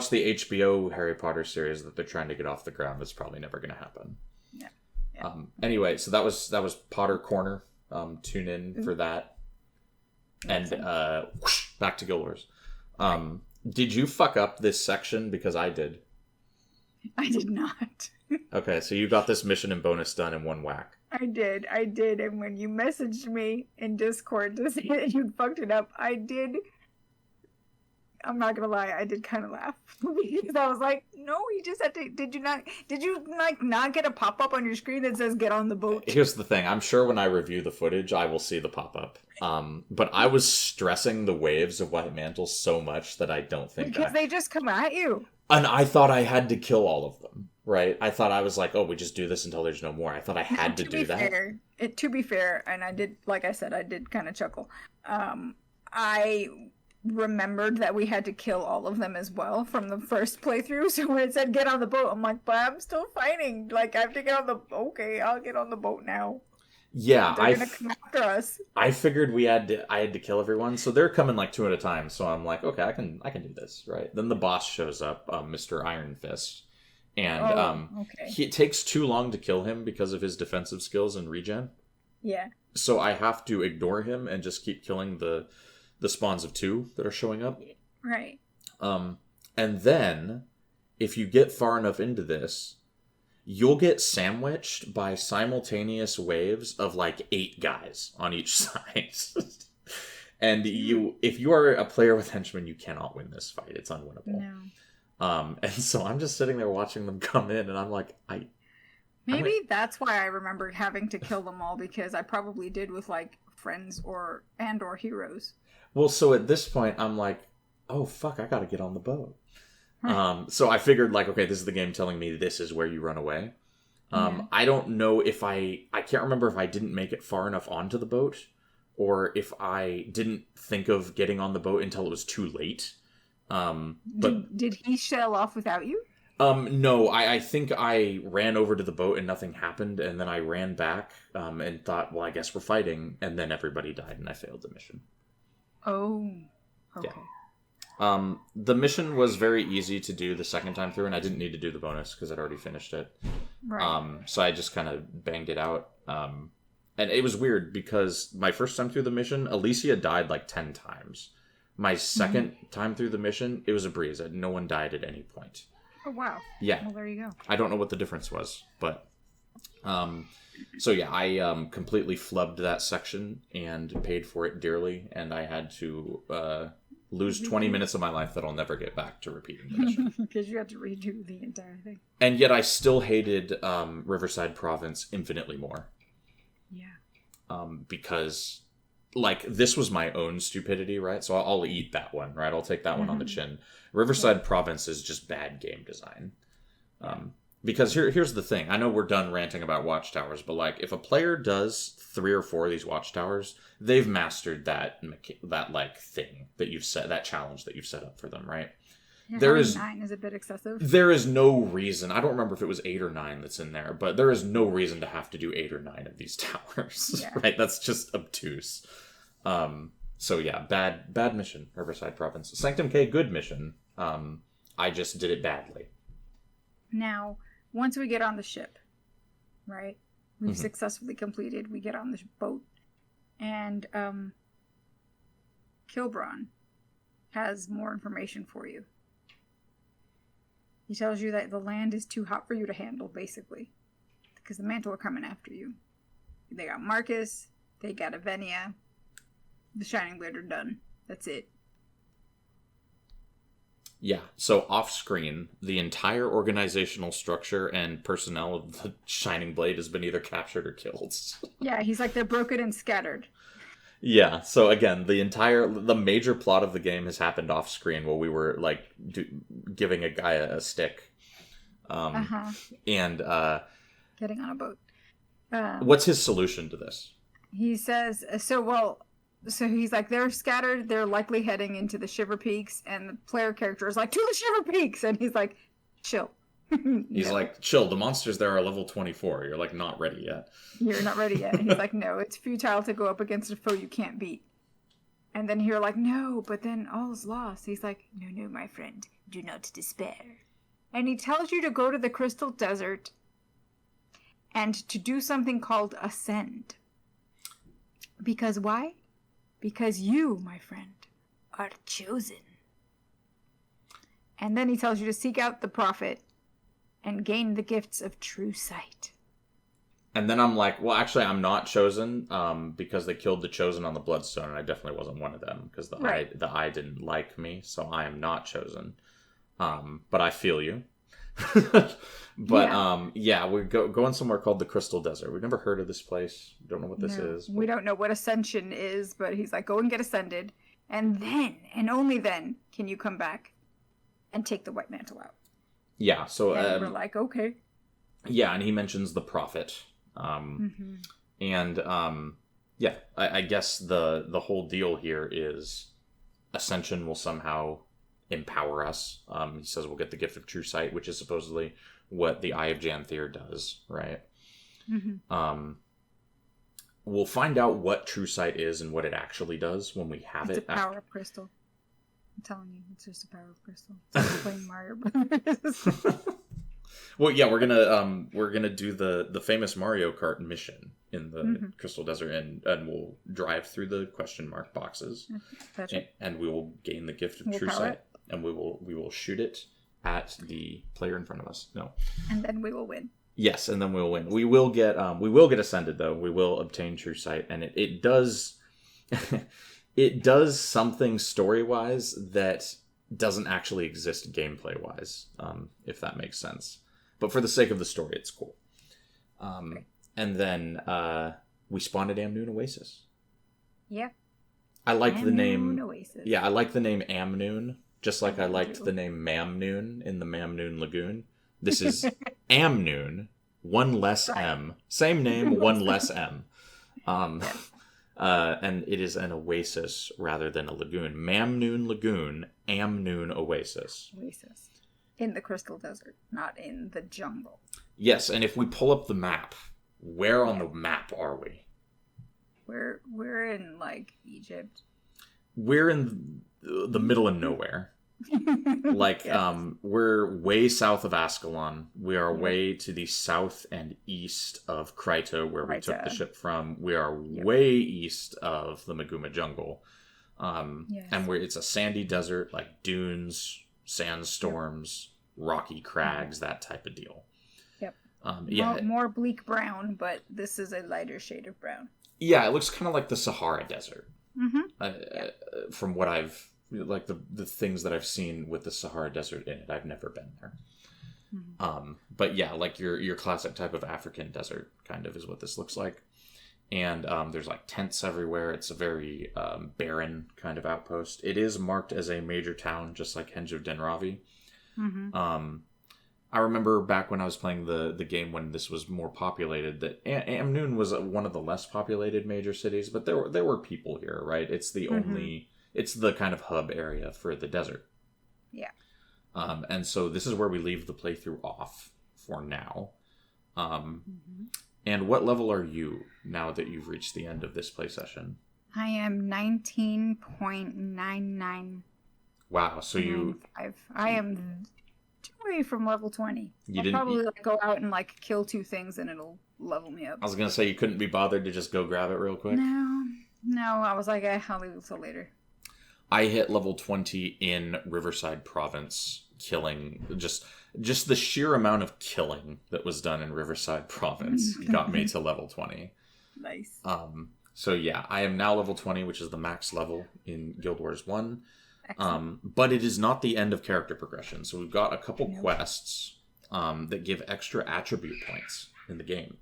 the HBO Harry Potter series that they're trying to get off the ground. That's probably never going to happen. Yeah. Anyway, so that was Potter Corner. Tune in for that. And back to Guild Wars. Did you fuck up this section? Because I did. I did not. Okay, so you got this mission and bonus done in one whack. I did. And when you messaged me in Discord to say that you'd fucked it up, I did. I'm not gonna lie, I did kind of laugh. Because I was like, no, you just had to... Did you not get a pop-up on your screen that says get on the boat? Here's the thing. I'm sure when I review the footage, I will see the pop-up. But I was stressing the waves of White Mantle so much that I don't think Because they just come at you. And I thought I had to kill all of them, right? I thought I was like, oh, we just do this until there's no more. I thought I had to do that. To be fair, and I did, like I said, I did kind of chuckle. I remembered that we had to kill all of them as well from the first playthrough. So when it said get on the boat, I'm like, but I'm still fighting. Like, I have to get on the... Okay, I'll get on the boat now. Yeah, they're gonna come after us. I figured I had to kill everyone, so they're coming like 2 at a time. So I'm like, okay, I can do this, right? Then the boss shows up, Mr. Iron Fist, and it takes too long to kill him because of his defensive skills and regen. Yeah. So I have to ignore him and just keep killing the spawns of 2 that are showing up. Right. And then if you get far enough into this, you'll get sandwiched by simultaneous waves of like 8 guys on each side. And if you are a player with henchmen, you cannot win this fight. It's unwinnable. No. And so I'm just sitting there watching them come in, and I'm like, Maybe that's why I remember having to kill them all, because I probably did with like friends or heroes. Well, so at this point, I'm like, oh fuck, I gotta get on the boat. So I figured, like, okay, this is the game telling me this is where you run away. I don't know if I can't remember if I didn't make it far enough onto the boat, or if I didn't think of getting on the boat until it was too late. But did he shell off without you? No, I think I ran over to the boat and nothing happened, and then I ran back and thought, well, I guess we're fighting, and then everybody died and I failed the mission. Oh, okay. Yeah. The mission was very easy to do the second time through, and I didn't need to do the bonus because I'd already finished it. Right. So I just kind of banged it out. And it was weird because my first time through the mission, Alicia died like 10 times. My second time through the mission, it was a breeze. No one died at any point. Oh, wow. Yeah. Well, there you go. I don't know what the difference was, but... So yeah, I completely flubbed that section and paid for it dearly, and I had to lose 20 minutes of my life that I'll never get back to repeating the mission. Because you had to redo the entire thing. And yet I still hated Riverside Province infinitely more. Yeah. Because, like, this was my own stupidity, right? So I'll eat that one, right? I'll take that one on the chin. Riverside Province is just bad game design. Because here's the thing. I know we're done ranting about watchtowers, but like if a player does 3 or 4 of these watchtowers, they've mastered that like thing that you've set, that challenge that you've set up for them, right? Yeah, there is 9 is a bit excessive. There is no reason. I don't remember if it was 8 or 9 that's in there, but there is no reason to have to do 8 or 9 of these towers, right? That's just obtuse. So yeah, bad mission, Riverside Province. Sanctum K, good mission. I just did it badly. Now, once we get on the ship, right? We've successfully completed. We get on the boat, and Kilbron has more information for you. He tells you that the land is too hot for you to handle, basically, because the Mantle are coming after you. They got Marcus, they got Avenia, the Shining Blade are done. That's it. Yeah, so off-screen, the entire organizational structure and personnel of the Shining Blade has been either captured or killed. Yeah, he's like, they're broken and scattered. Yeah, so again, the major plot of the game has happened off-screen while we were, like, giving a guy a stick. And, getting on a boat. What's his solution to this? He says, so he's like, they're scattered, they're likely heading into the Shiver Peaks, and the player character is like, to the Shiver Peaks! And he's like, chill. He's like, chill, the monsters there are level 24. You're like, not ready yet. You're not ready yet. And he's like, no, it's futile to go up against a foe you can't beat. And then you're like, no, but then all's lost. He's like, no, my friend, do not despair. And he tells you to go to the Crystal Desert and to do something called Ascend. Because why? Because you, my friend, are chosen. And then he tells you to seek out the prophet and gain the gifts of true sight. And then I'm like, well, actually, I'm not chosen because they killed the chosen on the Bloodstone, and I definitely wasn't one of them because the eye didn't like me, so I am not chosen. But I feel you. But we're going somewhere called the Crystal Desert. We've never heard of this place. Don't know what this is. We don't know what Ascension is, but he's like, go and get ascended, and then, and only then, can you come back and take the White Mantle out. Yeah, so... and we're like, okay. Yeah, and he mentions the prophet. And, I guess the whole deal here is Ascension will somehow empower us. He says we'll get the gift of true sight, which is supposedly what the Eye of Janthier does, right? We'll find out what true sight is and what it actually does when we have it's it. It's a power of crystal. I'm telling you, it's just a power of crystal. It's like playing Mario Brothers. Well, yeah, we're gonna do the famous Mario Kart mission in the Crystal Desert, and we'll drive through the question mark boxes, and we will gain the gift of true sight, and we will shoot it at the player in front of us. No, and then we will win. Yes, and then we'll win. We will get ascended though. We will obtain true sight, and it does it does something story wise that doesn't actually exist gameplay wise, if that makes sense. But for the sake of the story, it's cool. And then we spawned at Amnoon Oasis. Yeah. I like the name. Oasis. Yeah, I like the name Amnoon, just like I liked the name Mamnoon in the Mamnoon Lagoon. This is Amnoon, one less M. Same name, one less M. And it is an oasis rather than a lagoon. Mamnoon Lagoon, Amnoon Oasis. Oasis. In the Crystal Desert, not in the jungle. Yes, and if we pull up the map, where on the map are we? We're in, like, Egypt. We're in the middle of nowhere. Like, we're way south of Ascalon. We are way to the south and east of Kryta, where we took the ship from. We are way east of the Maguma jungle. And it's a sandy desert, like dunes, sandstorms, rocky crags, that type of deal. Yep. More bleak brown, but this is a lighter shade of brown. Yeah, it looks kind of like the Sahara Desert. From what I've... like the things that I've seen with the Sahara Desert in it. I've never been there. But yeah, like your classic type of African desert kind of is what this looks like. And there's like tents everywhere. It's a very barren kind of outpost. It is marked as a major town, just like Henge of Denravi. I remember back when I was playing the game when this was more populated, that Amnoon was one of the less populated major cities, but there were people here, right? It's the only... It's the kind of hub area for the desert. Yeah. And so this is where we leave the playthrough off for now. And what level are you now that you've reached the end of this play session? I am 19.99. Wow, so I am away from level 20. I'll probably go out and like kill 2 things and it'll level me up. I was going to say you couldn't be bothered to just go grab it real quick? No, I was like, I'll leave it till later. I hit level 20 in Riverside Province, killing just the sheer amount of killing that was done in Riverside Province got me to level 20. Nice. So yeah, I am now level 20, which is the max level in Guild Wars 1. But it is not the end of character progression. So we've got a couple quests that give extra attribute points in the game.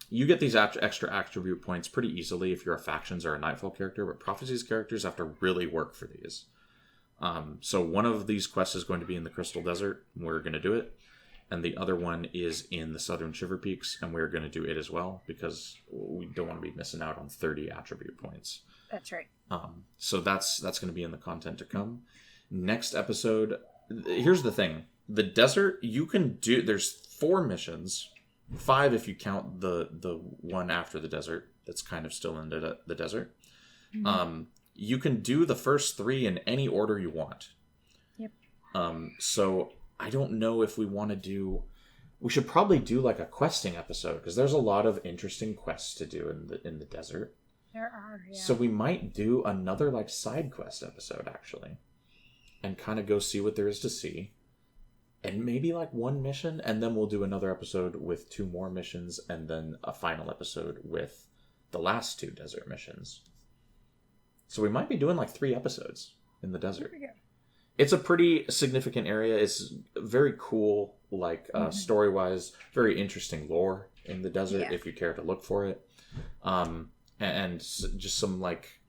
You get these extra attribute points pretty easily if you're a Factions or a Nightfall character, but Prophecies characters have to really work for these. So one of these quests is going to be in the Crystal Desert, and we're going to do it. And the other one is in the Southern Shiver Peaks, and we're going to do it as well, because we don't want to be missing out on 30 attribute points. That's right. So that's going to be in the content to come. Next episode, here's the thing. The desert, you can do... There's 4 missions. 5 if you count the one after the desert. That's kind of still in the desert. Mm-hmm. You can do the first 3 in any order you want. Yep. So I don't know if we want to do... We should probably do like a questing episode, because there's a lot of interesting quests to do in the desert. There are, yeah. So we might do another like side quest episode, actually, and kind of go see what there is to see, and maybe like 1 mission, and then we'll do another episode with 2 more missions, and then a final episode with the last 2 desert missions. So we might be doing like 3 episodes in the desert. There we go. It's a pretty significant area. It's very cool, like story-wise, very interesting lore in the desert if you care to look for it. And just some like,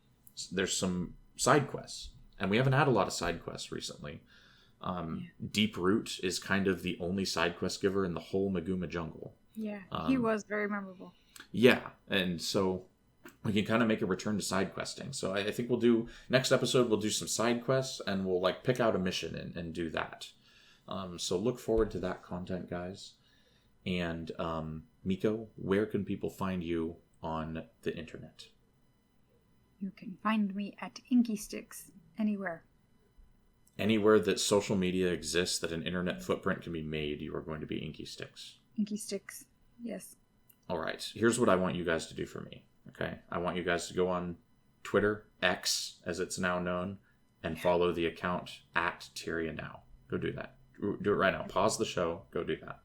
there's some side quests, and we haven't had a lot of side quests recently. Deep Root is kind of the only side quest giver in the whole Maguma jungle. Yeah, he was very memorable. Yeah, and so we can kind of make a return to side questing. So I think we'll do, next episode, we'll do some side quests, and we'll like pick out a mission and do that. So look forward to that content, guys. And Miko, where can people find you on the internet? You can find me at Inky Sticks anywhere. Anywhere that social media exists, that an internet footprint can be made, you are going to be Inky Sticks. Inky Sticks, yes. All right. Here's what I want you guys to do for me. Okay, I want you guys to go on Twitter, X, as it's now known, and follow the account at Tyria now. Go do that. Do it right now. Pause the show. Go do that.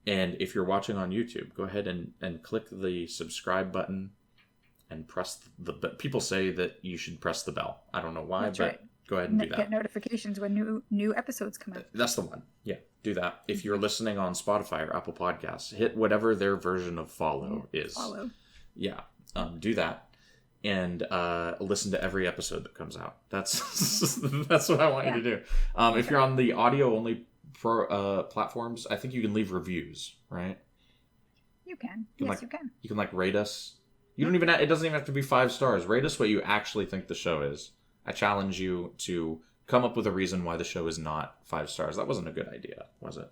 And if you're watching on YouTube, go ahead and click the subscribe button and press the... People say that you should press the bell. I don't know why, That's but right. Go ahead and do that. Get notifications when new episodes come out. That's the one. Yeah, do that. If you're listening on Spotify or Apple Podcasts, hit whatever their version of follow is. Follow. Yeah, do that. And listen to every episode that comes out. That's that's what I want you to do. If you're on the audio only platforms, I think you can leave reviews, right? You can. You You can. You can like rate us. You don't even. It doesn't even have to be 5 stars. Rate us what you actually think the show is. I challenge you to come up with a reason why the show is not 5 stars. That wasn't a good idea, was it?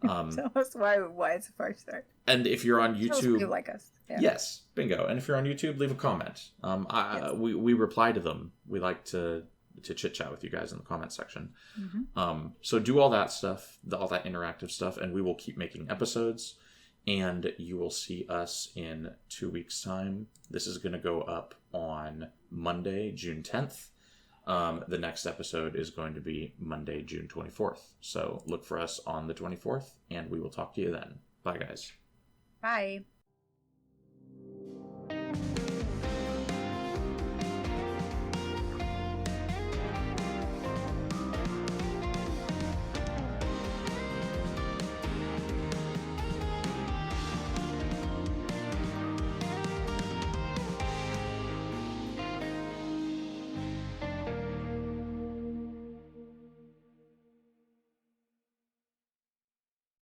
Tell us why it's a 5-star. And if you're on YouTube, Tell us you like us. Yeah. Yes, bingo. And if you're on YouTube, leave a comment. Yes. We reply to them. We like to chit chat with you guys in the comment section. Mm-hmm. So do all that stuff, all that interactive stuff, and we will keep making episodes. And you will see us in 2 weeks' time. This is going to go up on Monday, June 10th. The next episode is going to be Monday, June 24th. So look for us on the 24th, and we will talk to you then. Bye, guys. Bye.